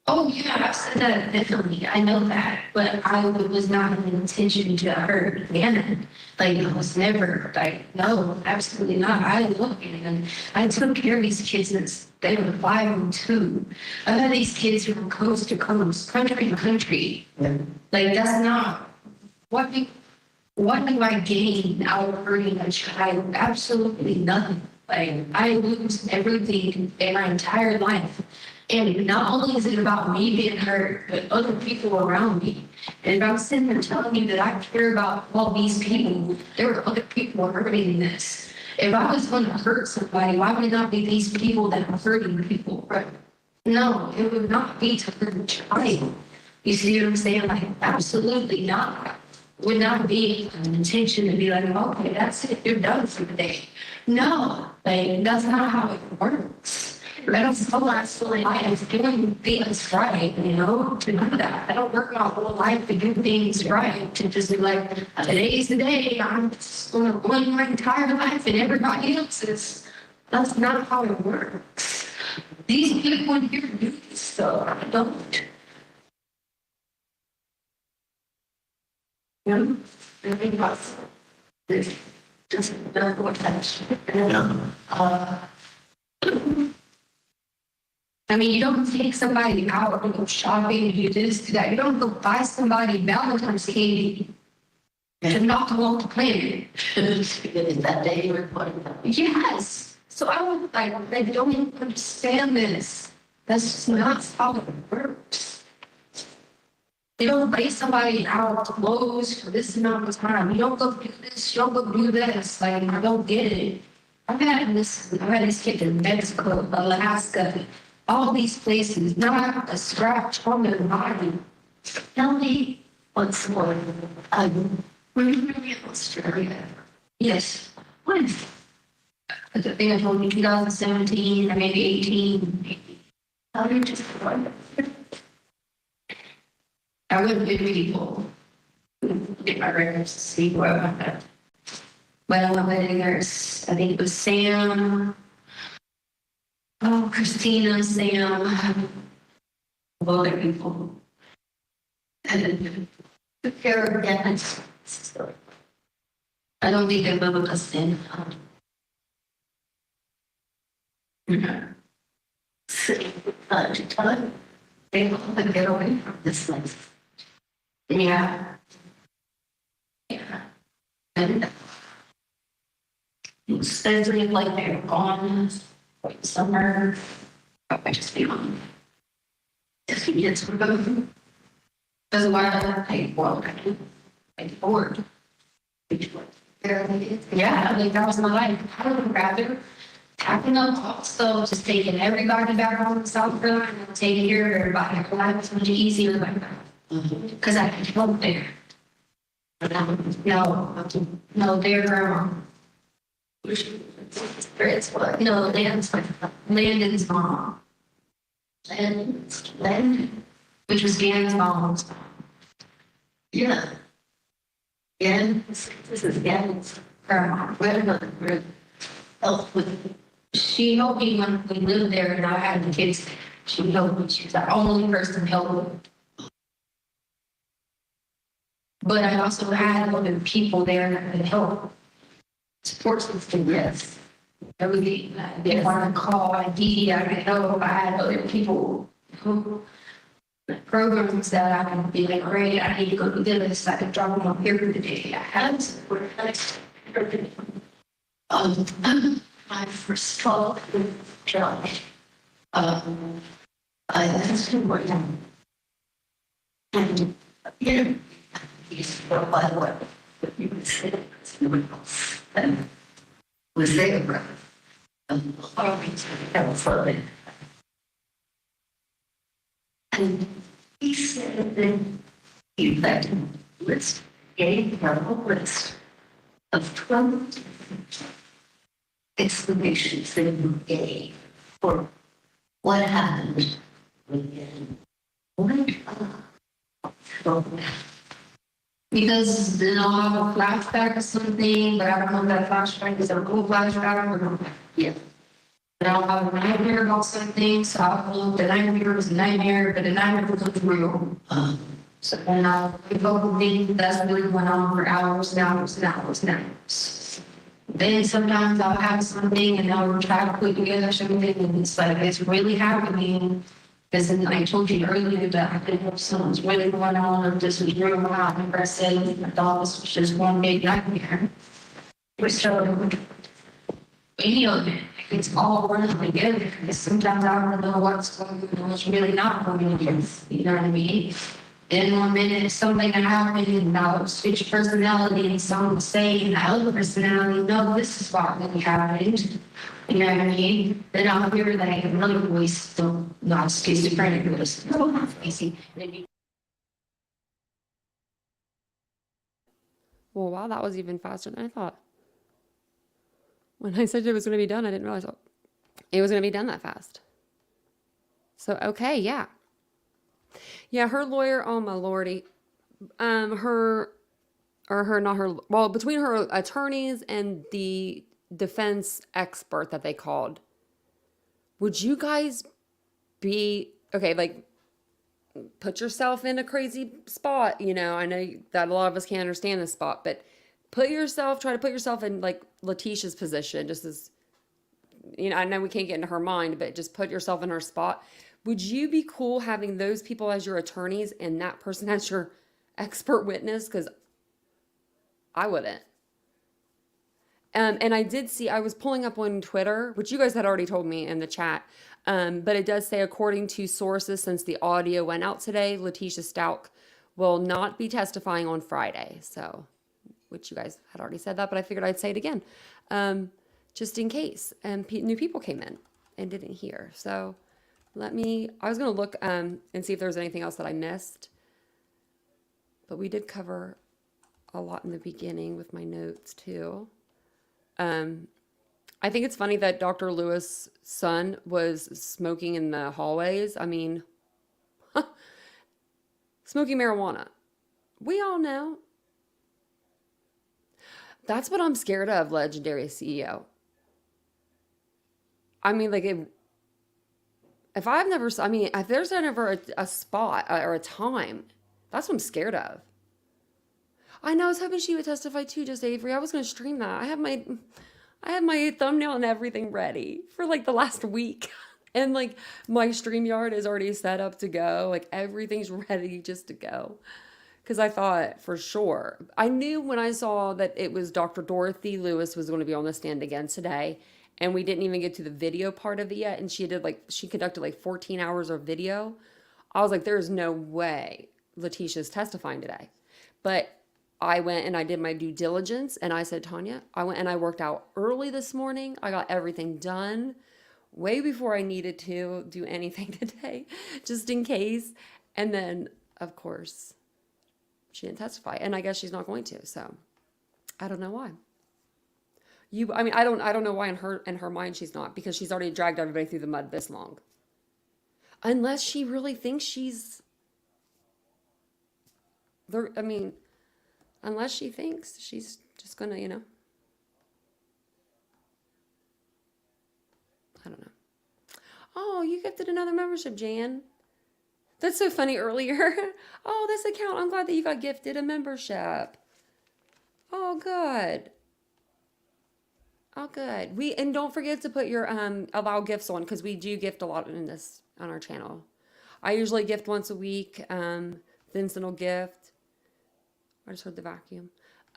Oh, yeah, I've said that definitely. I know that. But I was not an intention to hurt Gannon. Like, it was never, like, no, absolutely not. I love Gannon. I took care of these kids since they were 5 and 2. I've had these kids from coast to coast, country to country. Like, that's not, what do I gain out of hurting a child? Absolutely nothing. Like, I lose everything in my entire life. And not only is it about me being hurt, but other people around me. And if I'm sitting there telling you that I care about all these people, there are other people hurting this. If I was going to hurt somebody, why would it not be these people that are hurting people? Right? No, it would not be to hurt a child. You see what I'm saying? Like, absolutely not. Would not be an intention to be like, okay, that's it, you're done for the day. No, like, that's not how it works. I don't spend my whole life doing things right, you know, to do that. I don't work my whole life to do things right, to just be like, today's the day, I'm just going to run my entire life and everybody else's. That's not how it works. These people in here do this stuff. I don't. You know, I think that's this doesn't know what that's. I mean, you don't take somebody out and go shopping and do this, do that. You don't go buy somebody Valentine's candy to knock them off the planet. Is that day you're putting them? Yes. So I don't like, they don't even understand this. That's just not how it works. You don't buy somebody out clothes for this amount of time. You don't go do this, you don't go do this. Like, I don't get it. I've had this kid in Mexico, Alaska, all these places, not a scratch on their body. Tell me what's more. Were you in Australia? Yes. When? I think I told you 2017 or maybe 18. How did you just run? I wouldn't be people. Get my records to see where I went at. But I went with there's, I think it was Sam. Oh, Christina, Sam, other people. And then took care of that. So I don't think they live with us then. They want to get away from this life. Yeah. Yeah. And especially like they're gone. Summer, I just be on. Just get to go. That's why I walk. I bored. Yeah, I think that was my life. I would rather tapping up also just taking everybody back home to South Carolina and taking care of everybody. Life was much easier like that. Because I could help there. No, their grandma. It's what, no, Landon's mom. Landon, which was Gannon's mom's. Yeah. Gannon, this is Gannon's grandma. She helped me when we lived there and I had the kids. She helped me. She was the only person helping me. But I also had other people there that could help. Support system, yes. Everything. I didn't want to call ID. I could help. I had other people who programs that I could be like, great, I need to go do this. I could drop them up here for the day. I had support. My first talk with Josh, I asked him what time. And, you know, he's well, by the way, but you would say it was there. And he said that he let him list, gave him a list of 12 explanations that he gave for what happened when because then I'll have a flashback or something, but I don't know if that flashback is a cool flashback or not. Yeah. But I'll have a nightmare about something, so I'll know the nightmare was a nightmare, but the nightmare was real. So then I'll evoke a thing that's really going on for hours and hours and hours and hours. Then sometimes I'll have something and I'll try to put together something and it's like it's really happening. Because I told you earlier that I didn't know if something's really going on or this was real. I remember I said I thought this was just one big nightmare. So any of it, it's all running together. Because sometimes I don't know what's going on, what's really not going on. You know what I mean? Then 1 minute something happened and now switch personality and some say in the other personality, no, this is what really happened. You know what I mean? Then I'll hear like another voice, still not schizophrenic voice. No, not crazy. Well, wow, that was even faster than I thought. When I said it was going to be done, I didn't realize it was going to be done that fast. So, okay, yeah. Yeah, her lawyer, oh my lordy. Not her, well, between her attorneys and the defense expert that they called, would you guys be, okay, like, put yourself in a crazy spot, you know, I know that a lot of us can't understand this spot, but try to put yourself in, like, Letecia's position, just as, you know, I know we can't get into her mind, but just put yourself in her spot. Would you be cool having those people as your attorneys and that person as your expert witness? Because I wouldn't. And I did see, I was pulling up on Twitter, which you guys had already told me in the chat, but it does say, according to sources, since the audio went out today, Letecia Stauch will not be testifying on Friday. So, which you guys had already said that, but I figured I'd say it again, just in case. And new people came in and didn't hear. So I was going to look and see if there was anything else that I missed. But we did cover a lot in the beginning with my notes too. I think it's funny that Dr. Lewis' son was smoking in the hallways. I mean, smoking marijuana. We all know. That's what I'm scared of, legendary CEO. I mean, like, if there's never a spot or a time, that's what I'm scared of. I know, I was hoping she would testify too, just Avery. I was going to stream that. I have my thumbnail and everything ready for like the last week. And like my StreamYard is already set up to go. Like everything's ready just to go. Because I thought for sure. I knew when I saw that it was Dr. Dorothy Lewis was going to be on the stand again today. And we didn't even get to the video part of it yet. And she conducted like 14 hours of video. I was like, there's no way Letecia's testifying today. But I went and I did my due diligence and I said, Tanya, I went and I worked out early this morning. I got everything done way before I needed to do anything today, just in case. And then, of course, she didn't testify. And I guess she's not going to. So I don't know why. I don't know why in her mind she's not, because she's already dragged everybody through the mud this long. Unless she really thinks unless she thinks she's just gonna, I don't know. Oh, you gifted another membership, Jan. That's so funny earlier. Oh, this account, I'm glad that you got gifted a membership. Oh, good. Oh, good. And don't forget to put your allow gifts on, because we do gift a lot on our channel. I usually gift once a week. Vincent will gift. I just heard the vacuum.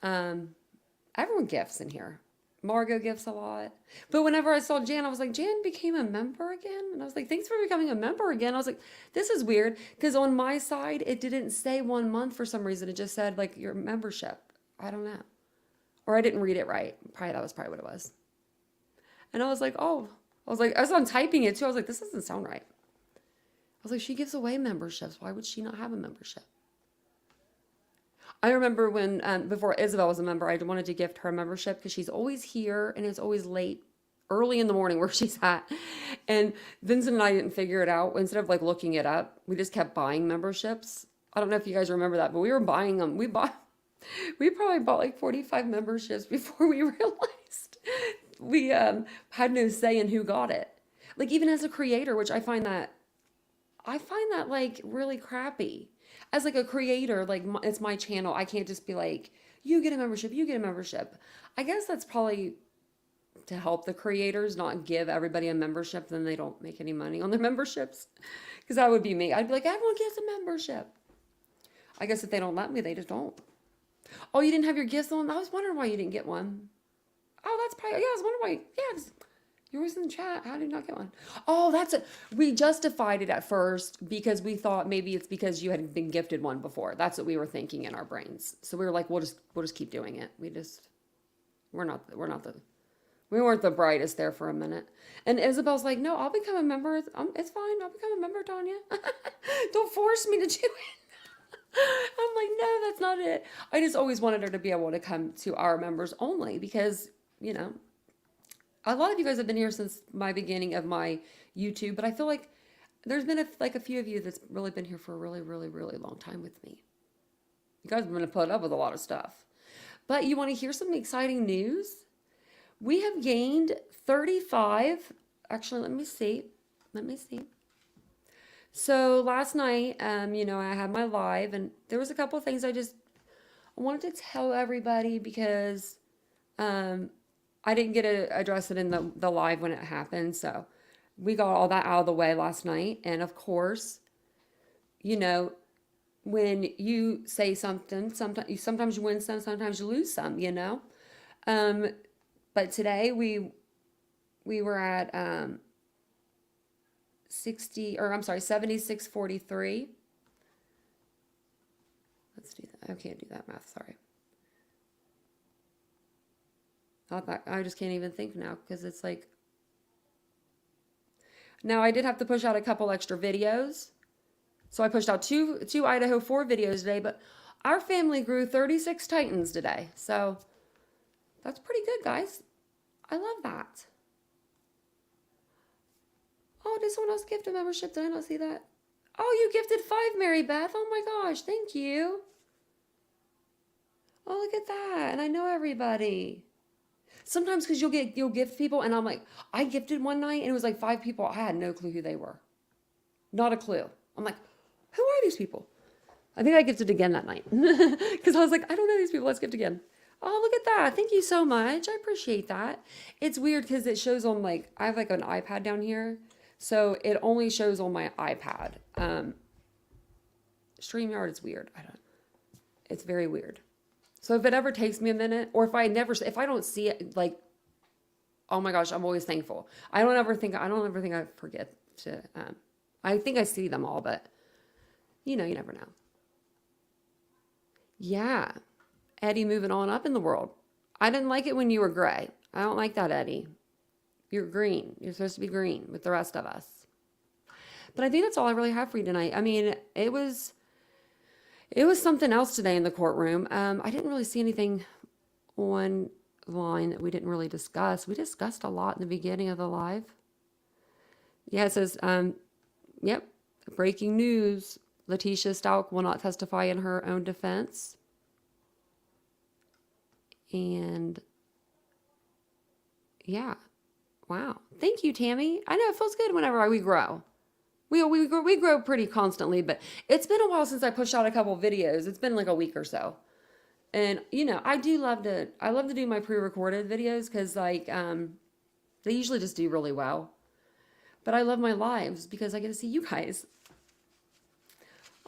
Everyone gifts in here. Margot gifts a lot. But whenever I saw Jan, I was like, Jan became a member again? And I was like, thanks for becoming a member again. I was like, this is weird, because on my side, it didn't say 1 month for some reason. It just said, like, your membership. I don't know. Or I didn't read it right. That was probably what it was. And I was like, as I'm typing it too, I was like, this doesn't sound right. I was like, she gives away memberships. Why would she not have a membership? I remember when, before Isabel was a member, I wanted to gift her a membership because she's always here and it's always late, early in the morning where she's at. And Vincent and I didn't figure it out. Instead of like looking it up, we just kept buying memberships. I don't know if you guys remember that, but we were buying them. We probably bought like 45 memberships before we realized we had no say in who got it. Like even as a creator, which I find that like really crappy. As like a creator, like it's my channel. I can't just be like, you get a membership, you get a membership. I guess that's probably to help the creators not give everybody a membership, then they don't make any money on their memberships. Because that would be me. I'd be like, everyone gets a membership. I guess if they don't let me, they just don't. Oh, you didn't have your gifts on? I was wondering why you didn't get one. Oh, that's probably, yeah, I was wondering why. Yeah, You're always in the chat. How did you not get one? Oh, that's it. We justified it at first because we thought maybe it's because you had been gifted one before. That's what we were thinking in our brains. So we were like, we'll just keep doing it. We weren't the brightest there for a minute. And Isabel's like, no, I'll become a member. It's fine. I'll become a member, Tanya. Don't force me to do it. I'm like, no, that's not it. I just always wanted her to be able to come to our members only because, you know, a lot of you guys have been here since my beginning of my YouTube, but I feel like there's been a few of you that's really been here for a really, really, really long time with me. You guys have been put up with a lot of stuff. But you want to hear some exciting news? We have gained 35. Actually, let me see. So last night, you know, I had my live, and there was a couple of things I wanted to tell everybody because I didn't get to address it in the live when it happened. So we got all that out of the way last night. And of course, you know, when you say something, sometimes you win some, sometimes you lose some, you know. But today we were at 7643. Let's do that. I can't do that math, sorry. I just can't even think now because it's like, now I did have to push out a couple extra videos. So I pushed out two Idaho 4 videos today, but our family grew 36 Titans today. So that's pretty good, guys. I love that. Oh, did someone else gift a membership? Did I not see that? Oh, you gifted 5, Mary Beth. Oh my gosh, thank you. Oh, look at that. And I know everybody. Sometimes because you'll gift people, and I'm like, I gifted one night and it was like 5 people. I had no clue who they were. Not a clue. I'm like, who are these people? I think I gifted again that night because I was like, I don't know these people. Let's gift again. Oh, look at that. Thank you so much. I appreciate that. It's weird because it shows on like, I have like an iPad down here. So it only shows on my iPad. StreamYard is weird. It's very weird. So if it ever takes me a minute, or if I don't see it, like, oh my gosh, I'm always thankful. I don't ever think I forget to, I think I see them all, but you know, you never know. Yeah. Eddie moving on up in the world. I didn't like it when you were gray. I don't like that, Eddie. You're green. You're supposed to be green with the rest of us. But I think that's all I really have for you tonight. I mean, it was something else today in the courtroom. I didn't really see anything online that we didn't really discuss. We discussed a lot in the beginning of the live. Yeah, it says, yep, breaking news. Letecia Stauch will not testify in her own defense. And yeah, wow. Thank you, Tammy. I know it feels good whenever we grow. We grow pretty constantly, but it's been a while since I pushed out a couple videos. It's been like a week or so. And you know, I love to do my pre-recorded videos because like they usually just do really well. But I love my lives because I get to see you guys.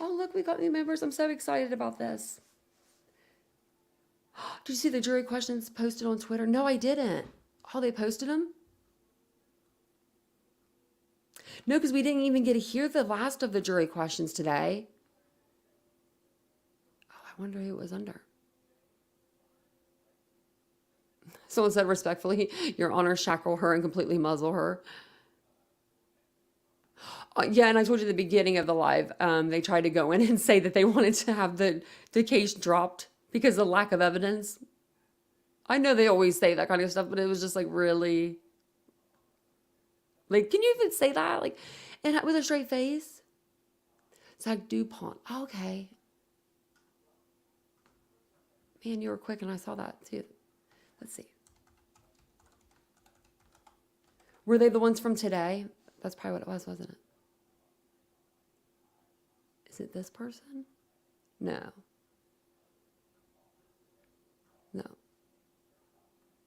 Oh, look, we got new members. I'm so excited about this. Did you see the jury questions posted on Twitter? No, I didn't. Oh, they posted them? No, because we didn't even get to hear the last of the jury questions today. Oh, I wonder who it was under. Someone said respectfully, Your Honor, shackle her and completely muzzle her. Yeah, and I told you at the beginning of the live, they tried to go in and say that they wanted to have the case dropped because of lack of evidence. I know they always say that kind of stuff, but it was just like, really? Like, can you even say that? Like, and with a straight face? Zach DuPont. Oh, okay. Man, you were quick and I saw that too. Let's see. Were they the ones from today? That's probably what it was, wasn't it? Is it this person? No. No.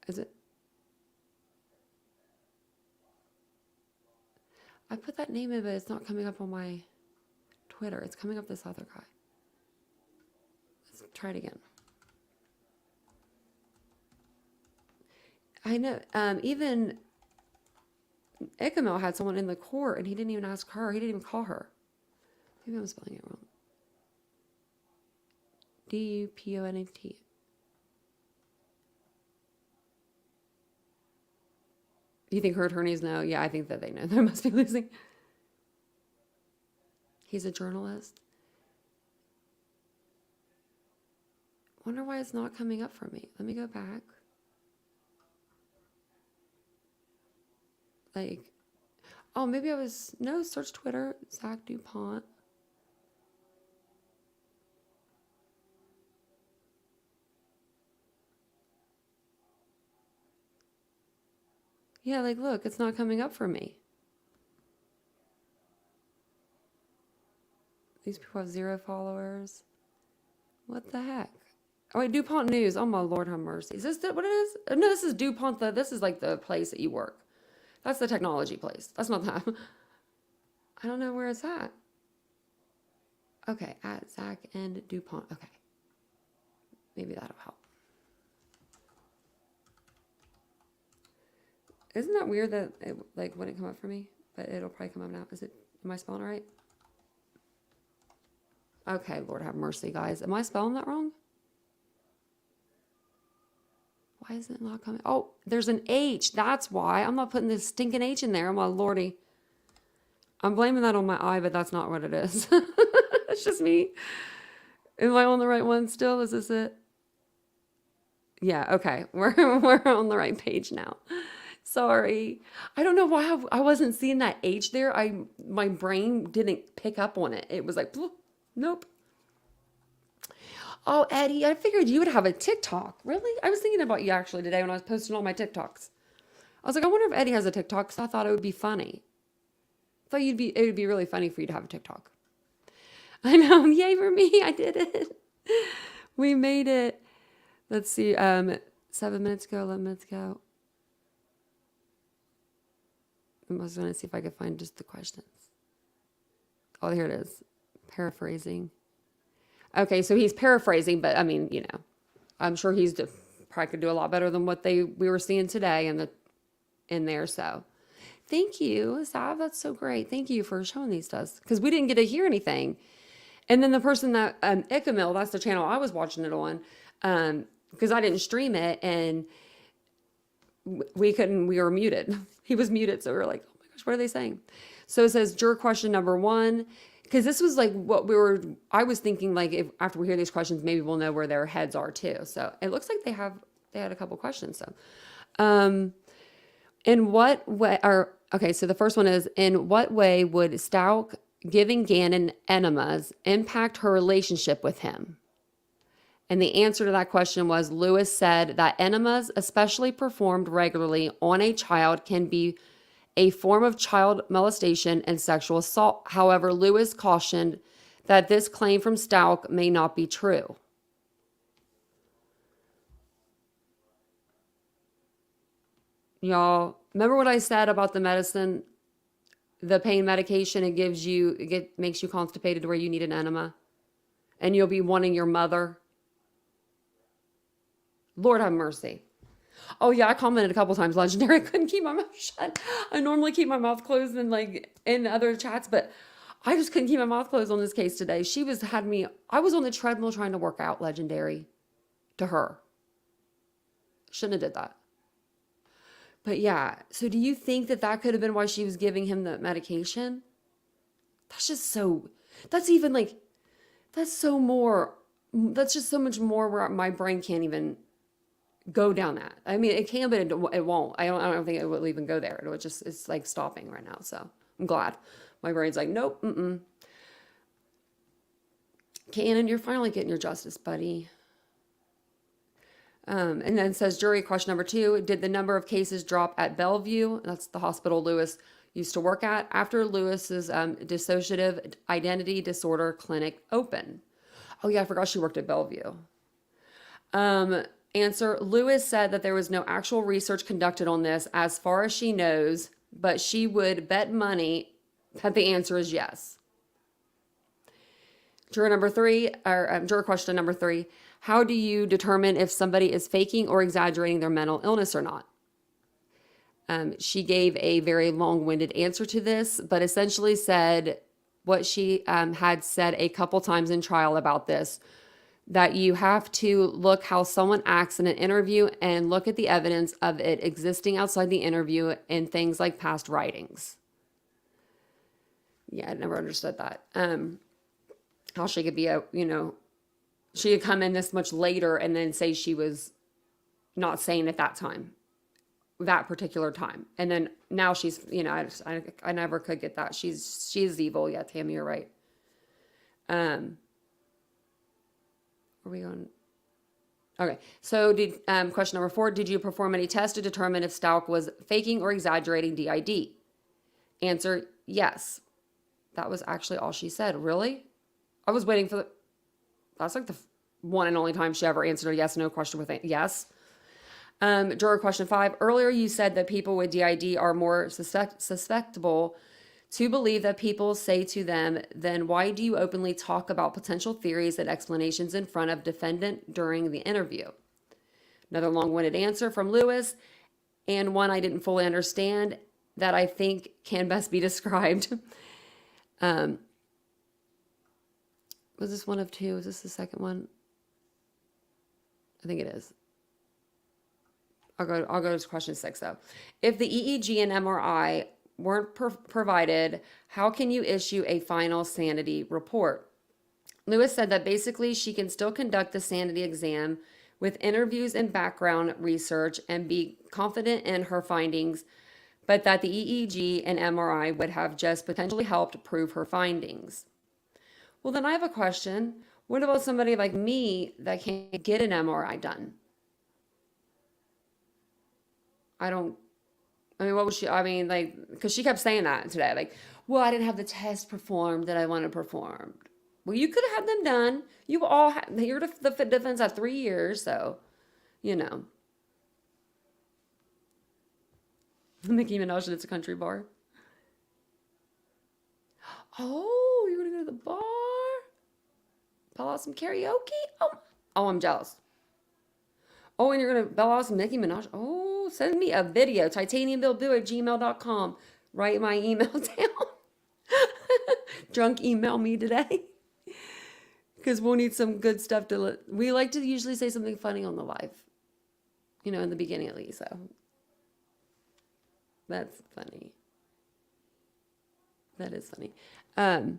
Is it? I put that name in, but it's not coming up on my Twitter. It's coming up this other guy. Let's try it again. I know, even Ichamel had someone in the court and he didn't even ask her. He didn't even call her. Maybe I'm spelling it wrong. Dupont. Do you think her attorneys know? Yeah, I think that they know. They must be losing. He's a journalist. Wonder why it's not coming up for me. Let me go back. Like, oh, maybe I was, no, search Twitter, Zach Dupont. Yeah, like, look, it's not coming up for me. These people have 0 followers. What the heck? Oh, wait, DuPont News. Oh, my Lord, have mercy. Is this what it is? No, this is DuPont. This is like the place that you work. That's the technology place. That's not that. I don't know where it's at. Okay, at Zach and DuPont. Okay. Maybe that'll help. Isn't that weird that it like wouldn't come up for me? But it'll probably come up now. Is it, am I spelling it right? Okay, Lord have mercy, guys. Am I spelling that wrong? Why is it not coming? Oh, there's an H. That's why. I'm not putting this stinking H in there. Oh, my Lordy. I'm blaming that on my eye, but that's not what it is. It's just me. Am I on the right one still? Is this it? Yeah, okay. We're on the right page now. Sorry. I don't know why I wasn't seeing that H there. My brain didn't pick up on it. It was like, nope. Oh, Eddie, I figured you would have a TikTok. Really? I was thinking about you actually today when I was posting all my TikToks. I was like, I wonder if Eddie has a TikTok because I thought it would be funny. I thought it would be really funny for you to have a TikTok. I know. Yay for me. I did it. We made it. Let's see. 7 minutes ago, 11 minutes ago. I was going to see if I could find just the questions. Oh, here it is. Paraphrasing. Okay, so he's paraphrasing, but I mean, you know, I'm sure he's probably could do a lot better than what we were seeing today in there. So, thank you, Sav. That's so great. Thank you for showing these to us because we didn't get to hear anything. And then the person that Ichamel, that's the channel I was watching it on, because I didn't stream it and we were muted. He was muted, so we were like, oh my gosh, what are they saying? So it says juror question number 1. Because this was like what I was thinking, like, if after we hear these questions, maybe we'll know where their heads are too. So it looks like they had a couple questions. So, in what way, okay, so the first one is, in what way would Stauch giving Gannon enemas impact her relationship with him? And the answer to that question was, Lewis said that enemas, especially performed regularly on a child, can be a form of child molestation and sexual assault. However, Lewis cautioned that this claim from Stauch may not be true. Y'all, remember what I said about the medicine, the pain medication? It makes you constipated to where you need an enema, and you'll be wanting your mother. Lord have mercy. Oh yeah, I commented a couple times, legendary. I couldn't keep my mouth shut. I normally keep my mouth closed in other chats, but I just couldn't keep my mouth closed on this case today. I was on the treadmill trying to work out, legendary, to her. Shouldn't have did that. But yeah, so do you think that could have been why she was giving him the medication? That's just so, that's just so much more where my brain can't even go down that. I mean, it can, but it won't. I don't think it will even go there. It's like stopping right now. So I'm glad. My brain's like, nope, Gannon, you're finally getting your justice, buddy. And then it says jury question number 2. Did the number of cases drop at Bellevue? That's the hospital Lewis used to work at after Lewis's dissociative identity disorder clinic opened. Oh yeah, I forgot she worked at Bellevue. Answer, Lewis said that there was no actual research conducted on this as far as she knows, but she would bet money that the answer is yes. Juror question number 3. How do you determine if somebody is faking or exaggerating their mental illness or not? She gave a very long-winded answer to this, but essentially said what she had said a couple times in trial about this, that you have to look how someone acts in an interview and look at the evidence of it existing outside the interview and things like past writings. Yeah, I never understood that. How she could be she could come in this much later and then say she was not sane at that time, that particular time. And then now she's, I never could get that. She's evil. Yeah, Tammy, you're right. Are we on? Okay. So question number 4, did you perform any tests to determine if Stauch was faking or exaggerating DID? Answer, yes. That was actually all she said. Really? I was waiting for that's like the one and only time she ever answered a yes/no question with a yes. Juror question 5. Earlier you said that people with DID are more susceptible to believe that people say to them, then why do you openly talk about potential theories and explanations in front of defendant during the interview? Another long-winded answer from Lewis, and one I didn't fully understand that I think can best be described. Was this one of 2? Is this the second one? I think it is. I'll go to question 6 though. If the EEG and MRI weren't provided, how can you issue a final sanity report? Lewis said that basically she can still conduct the sanity exam with interviews and background research and be confident in her findings, but that the EEG and MRI would have just potentially helped prove her findings. Well, then I have a question. What about somebody like me that can't get an MRI done? What was she, because she kept saying that today, like, well, I didn't have the test performed that I want to perform. Well, you could have had them done. You all had, you're the defense had 3 years, so, Nicki Minaj, it's a country bar. Oh, you're going to go to the bar? Bell out some karaoke? Oh, I'm jealous. Oh, and you're going to bell out some Nicki Minaj? Oh, send me a video. TitaniumBuilt@gmail.com. Write my email down. Drunk email me today. Because we'll need some good stuff to... We like to usually say something funny on the live. In the beginning at least, so... That's funny. That is funny. And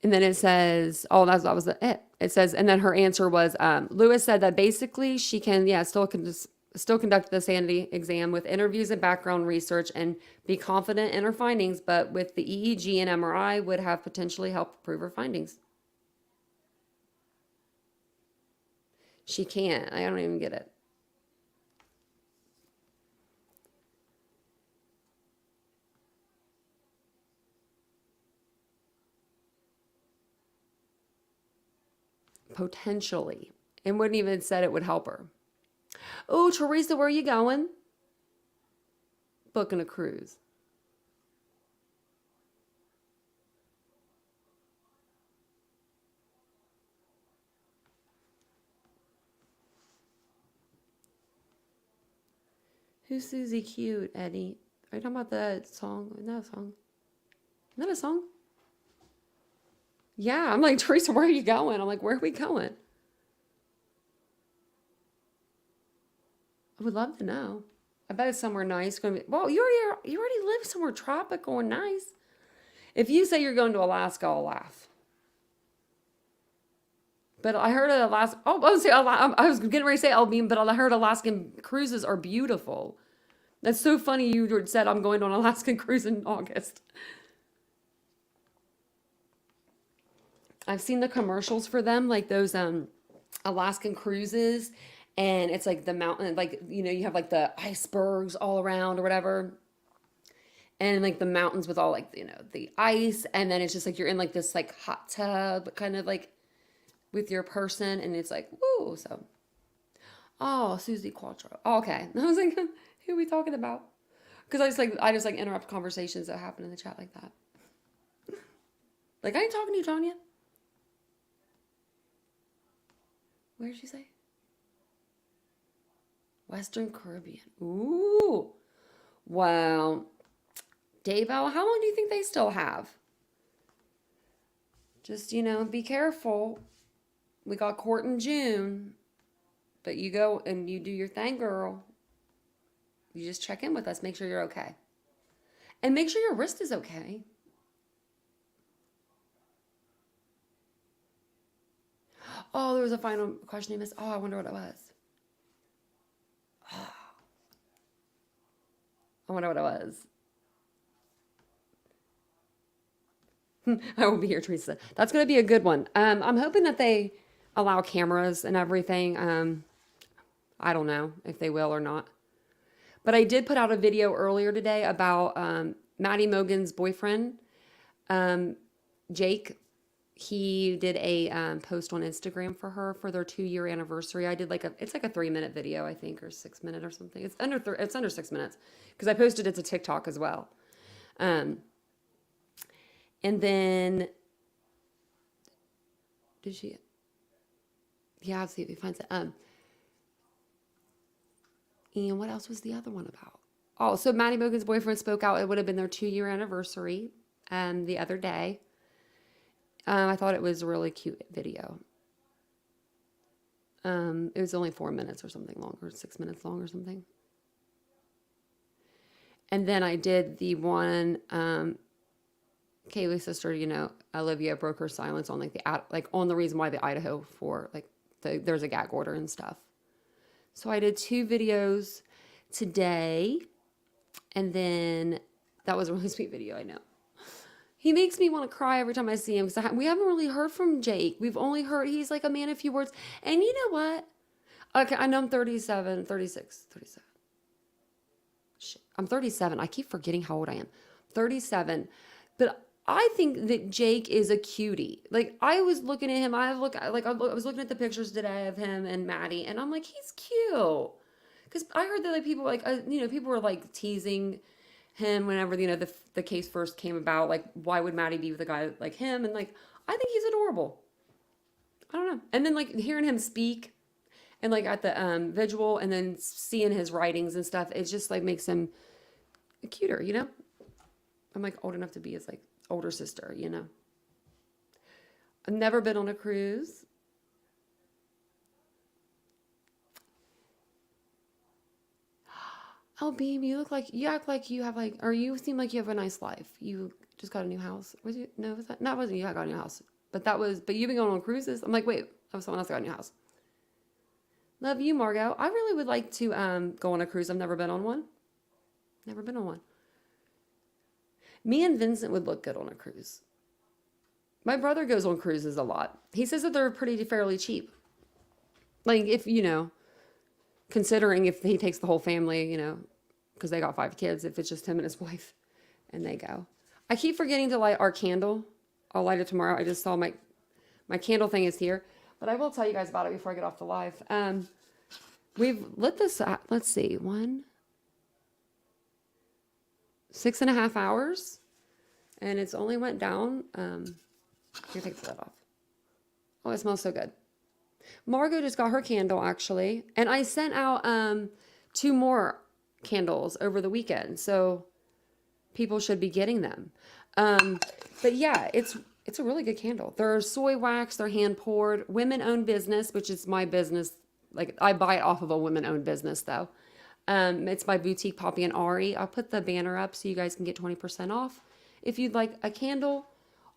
then it says, that was it. It says, and then her answer was, Lewis said that basically she can, still conduct the sanity exam with interviews and background research and be confident in her findings, but with the EEG and MRI would have potentially helped prove her findings. She can't. I don't even get it. Potentially. And wouldn't even said it would help her. Oh, Teresa, where are you going? Booking a cruise. Who's Susie Cute, Eddie? Are you talking about the song? Isn't that a song? Isn't that a song? Yeah, I'm like, Teresa, where are you going? I'm like, where are we going? I would love to know. I bet it's somewhere nice. Well, you already live somewhere tropical and nice. If you say you're going to Alaska, I'll laugh. But I heard Alaska. Oh, I was getting ready to say Albion, but I heard Alaskan cruises are beautiful. That's so funny. You said I'm going on an Alaskan cruise in August. I've seen the commercials for them, like those Alaskan cruises, and it's like the mountain, like, you have like the icebergs all around or whatever, and like the mountains with all like, the ice, and then it's just like you're in like this like hot tub kind of like with your person, and it's like, woo, so. Oh, Susie Quattro. Oh, okay. I was like, who are we talking about? Because I just interrupt conversations that happen in the chat like that. Like, I ain't talking to you, Tanya. Where did she say? Western Caribbean. Ooh. Well, Daybell, how long do you think they still have? Just, be careful. We got court in June, but you go and you do your thing, girl. You just check in with us, make sure you're okay. And make sure your wrist is okay. Oh, there was a final question you missed. Oh, I wonder what it was. Oh, I wonder what it was. I will be here, Teresa. That's going to be a good one. I'm hoping that they allow cameras and everything. I don't know if they will or not. But I did put out a video earlier today about Maddie Mogan's boyfriend, Jake. He did a post on Instagram for her for their 2-year anniversary. I did it's like a 3-minute video, I think, or 6 minute or something. It's under 6 minutes because I posted it to TikTok as well. And then did she? Yeah, I'll see if he finds it. And what else was the other one about? Oh, so Maddie Mogan's boyfriend spoke out. It would have been their 2-year anniversary the other day. I thought it was a really cute video. It was only 4 minutes or something long, or 6 minutes long or something. And then I did the one, Kaylee's sister, Olivia broke her silence on on the reason why the Idaho for there's a gag order and stuff. So I did 2 videos today, and then that was a really sweet video, I know. He makes me want to cry every time I see him because we haven't really heard from Jake. We've only heard he's like a man of few words. And you know what? Okay, I know I'm 37. Shit, I'm 37. I keep forgetting how old I am. 37. But I think that Jake is a cutie. Like, I was looking at him. I was looking at the pictures today of him and Maddie, and I'm like, he's cute. Because I heard that people people were teasing him whenever the case first came about. Like, why would Maddie be with a guy like him? And I think he's adorable. I don't know. And then hearing him speak, and at the visual, and then seeing his writings and stuff, it just makes him cuter. I'm old enough to be his older sister. I've never been on a cruise. Oh, Beam, you act like you have or you seem like you have a nice life. You just got a new house. Was you? No, was that? No, it wasn't you that got a new house. But you've been going on cruises. I'm like, wait, that was someone else that got a new house. Love you, Margot. I really would like to go on a cruise. I've never been on one. Never been on one. Me and Vincent would look good on a cruise. My brother goes on cruises a lot. He says that they're fairly cheap. If, considering if he takes the whole family, because they got 5 kids, if it's just him and his wife and they go. I keep forgetting to light our candle. I'll light it tomorrow. I just saw my candle thing is here, but I will tell you guys about it before I get off the live. We've lit this, let's see, 6.5 hours, and it's only went down. Here, take the lid off. Oh, it smells so good. Margot just got her candle, actually, and I sent out 2 more candles over the weekend, so people should be getting them. But yeah, it's a really good candle. They're soy wax, they're hand poured, women-owned business, which is my business. I buy it off of a women-owned business, though. It's by Boutique Poppy and Ari. I'll put the banner up so you guys can get 20% off if you'd like a candle,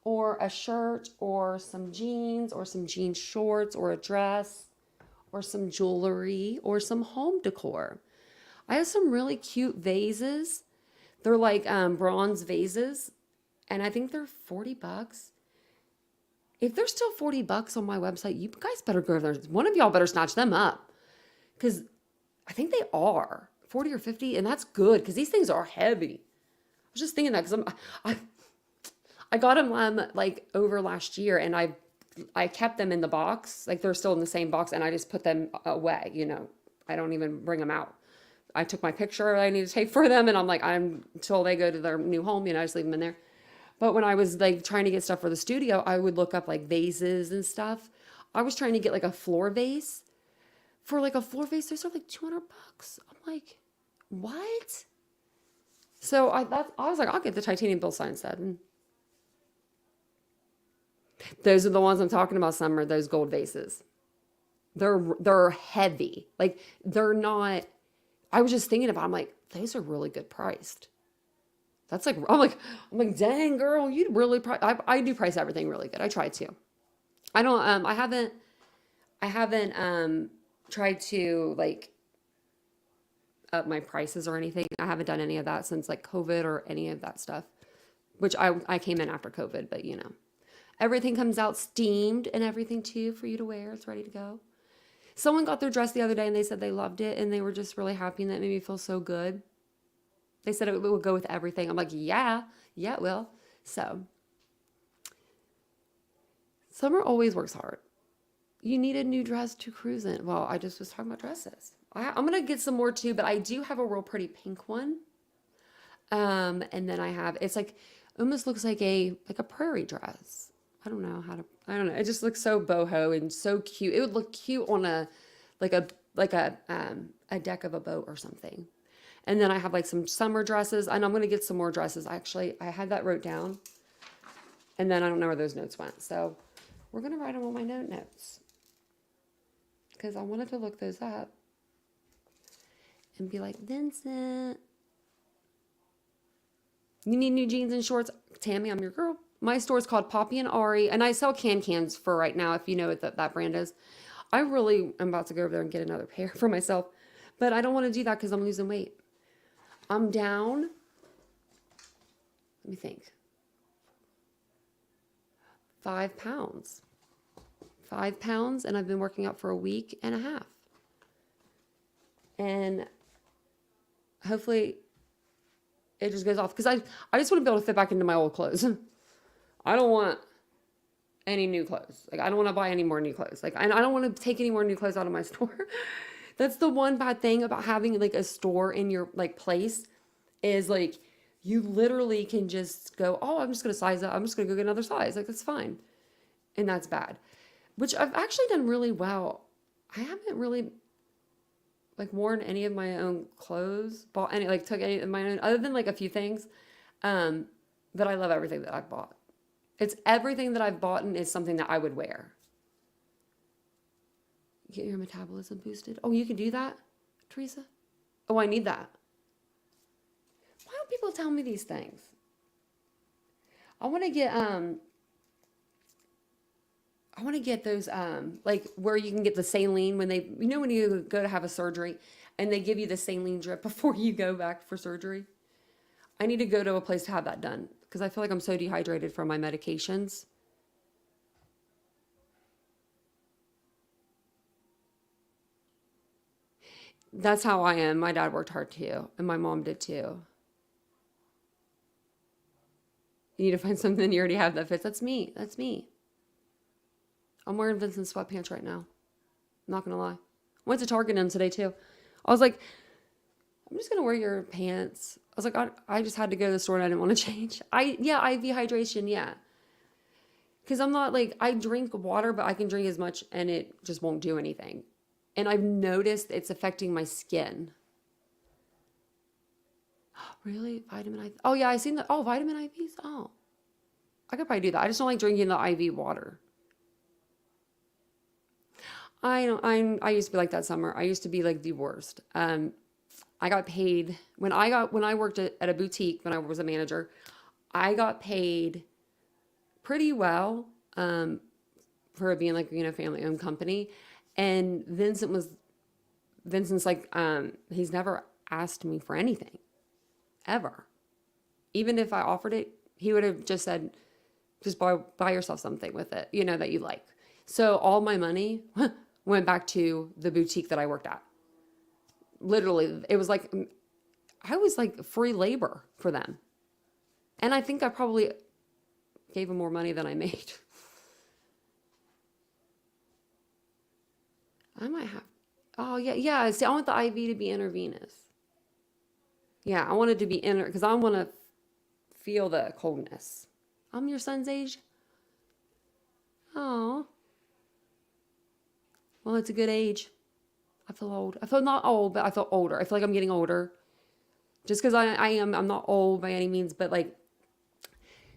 or a shirt, or some jeans, or some jean shorts, or a dress, or some jewelry, or some home decor. I have some really cute vases. They're bronze vases, and I think they're $40. If they're still $40 on my website, you guys better go there. One of y'all better snatch them up, because I think they are 40 or 50, and that's good because these things are heavy. I was just thinking that because I got them over last year, and I kept them in the box. They're still in the same box, and I just put them away. I don't even bring them out. I took my picture I need to take for them, and until they go to their new home, I just leave them in there. But when I was trying to get stuff for the studio, I would look up vases and stuff. I was trying to get a floor vase. For a floor vase, those are $200. I'm like, what? So I was like, I'll get the TitaniumBuilt sign instead. And those are the ones I'm talking about, Summer, those gold vases. They're heavy. Like they're not, I was just thinking about it, I'm like, those are really good priced. That's like, I'm like, dang girl, you really I do price everything really good. I try to. I don't, I haven't tried to like up my prices or anything. I haven't done any of that since like COVID or any of that stuff, which I came in after COVID, but you know, everything comes out steamed and everything too for you to wear. It's ready to go. Someone got their dress the other day and they said they loved it and they were just really happy and that made me feel so good. They said it would go with everything. I'm like, yeah, it will. So, Summer always works hard. You need a new dress to cruise in. Well, I just was talking about dresses. I'm going to get some more too, but I do have a real pretty pink one. And then I have, it's like, almost looks like a prairie dress. I don't know. It just looks so boho and so cute. It would look cute on a deck of a boat or something. And then I have like some summer dresses, and I'm going to get some more dresses. Actually, I had that wrote down, and then I don't know where those notes went. So we're going to write them on my notes because I wanted to look those up and be like, Vincent, you need new jeans and shorts. Tammy, I'm your girl. My store is called Poppy and Ari, and I sell cans for right now, if you know what that brand is. I really am about to go over there and get another pair for myself, but I don't want to do that because I'm losing weight. I'm down, let me think, 5 pounds. 5 pounds, and I've been working out for a week and a half. And hopefully it just goes off because I just want to be able to fit back into my old clothes. I don't want any new clothes. Like I don't want to buy any more new clothes. Like I don't want to take any more new clothes out of my store. That's the one bad thing about having like a store in your like place is like you literally can just go, oh, I'm just going to size up. I'm just going to go get another size. Like that's fine. And that's bad, which I've actually done really well. I haven't really like worn any of my own clothes, bought any, like took any of my own, other than like a few things, that I love everything that I've bought. It's everything that I've bought and is something that I would wear. Get your metabolism boosted. Oh, you can do that, Teresa? Oh, I need that. Why don't people tell me these things? I want to get those like where you can get the saline when they, you know, when you go to have a surgery and they give you the saline drip before you go back for surgery. I need to go to a place to have that done because I feel like I'm so dehydrated from my medications. That's how I am. My dad worked hard too, and my mom did too. You need to find something you already have that fits. That's me. That's me. I'm wearing Vincent's sweatpants right now. I'm not gonna lie. Went to Target in today too. I was like, I'm just gonna wear your pants. I was like, I just had to go to the store and I didn't want to change. IV hydration, yeah. Because I'm not like, I drink water, but I can drink as much and it just won't do anything. And I've noticed it's affecting my skin. Really? Vitamin IV? Oh yeah, I seen that. Oh, vitamin IVs? Oh. I could probably do that. I just don't like drinking the IV water. I used to be like that, Summer. I used to be like the worst. I got paid when I worked at a boutique when I was a manager. I got paid pretty well for being like, you know, family-owned company. And Vincent's like, he's never asked me for anything, ever. Even if I offered it, he would have just said, just buy yourself something with it, you know, that you like. So all my money went back to the boutique that I worked at. Literally, it was like, I was like free labor for them. And I think I probably gave them more money than I made. I might have, oh yeah. See, I want the IV to be intravenous. Yeah, I want it to be because I want to feel the coldness. I'm your son's age. Oh. Well, it's a good age. I feel old. I feel not old, but I feel older. I feel like I'm getting older. Just because I'm not old by any means, but like,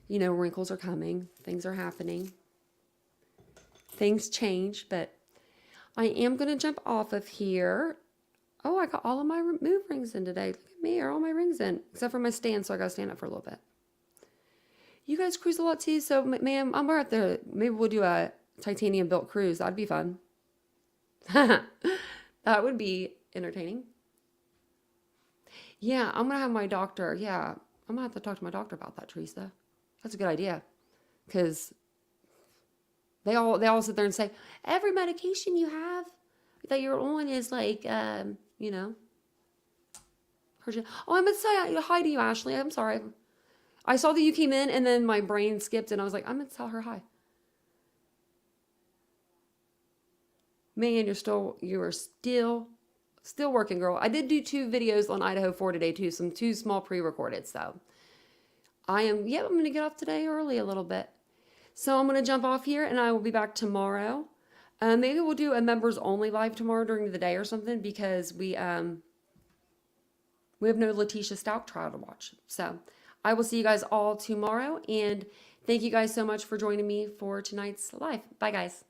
you know, wrinkles are coming, things are happening, things change, but I am going to jump off of here. Oh, I got all of my move rings in today. Look at me, are all my rings in, except for my stand, so I got to stand up for a little bit. You guys cruise a lot too, so ma'am, I'm right there. Maybe we'll do a TitaniumBuilt cruise. That'd be fun. That would be entertaining. Yeah, I'm gonna have my doctor. Yeah, I'm gonna have to talk to my doctor about that, Teresa. That's a good idea, because they all sit there and say every medication you have that you're on is like, you know. Oh, I'm gonna say hi to you, Ashley. I'm sorry. I saw that you came in, and then my brain skipped, and I was like, I'm gonna tell her hi. Man, you are still working, girl. I did do 2 videos on Idaho 4 today too, 2 small pre-recorded. So I'm going to get off today early a little bit. So I'm going to jump off here, and I will be back tomorrow. Maybe we'll do a members only live tomorrow during the day or something, because we have no Letecia Stauch trial to watch. So I will see you guys all tomorrow, and thank you guys so much for joining me for tonight's live. Bye, guys.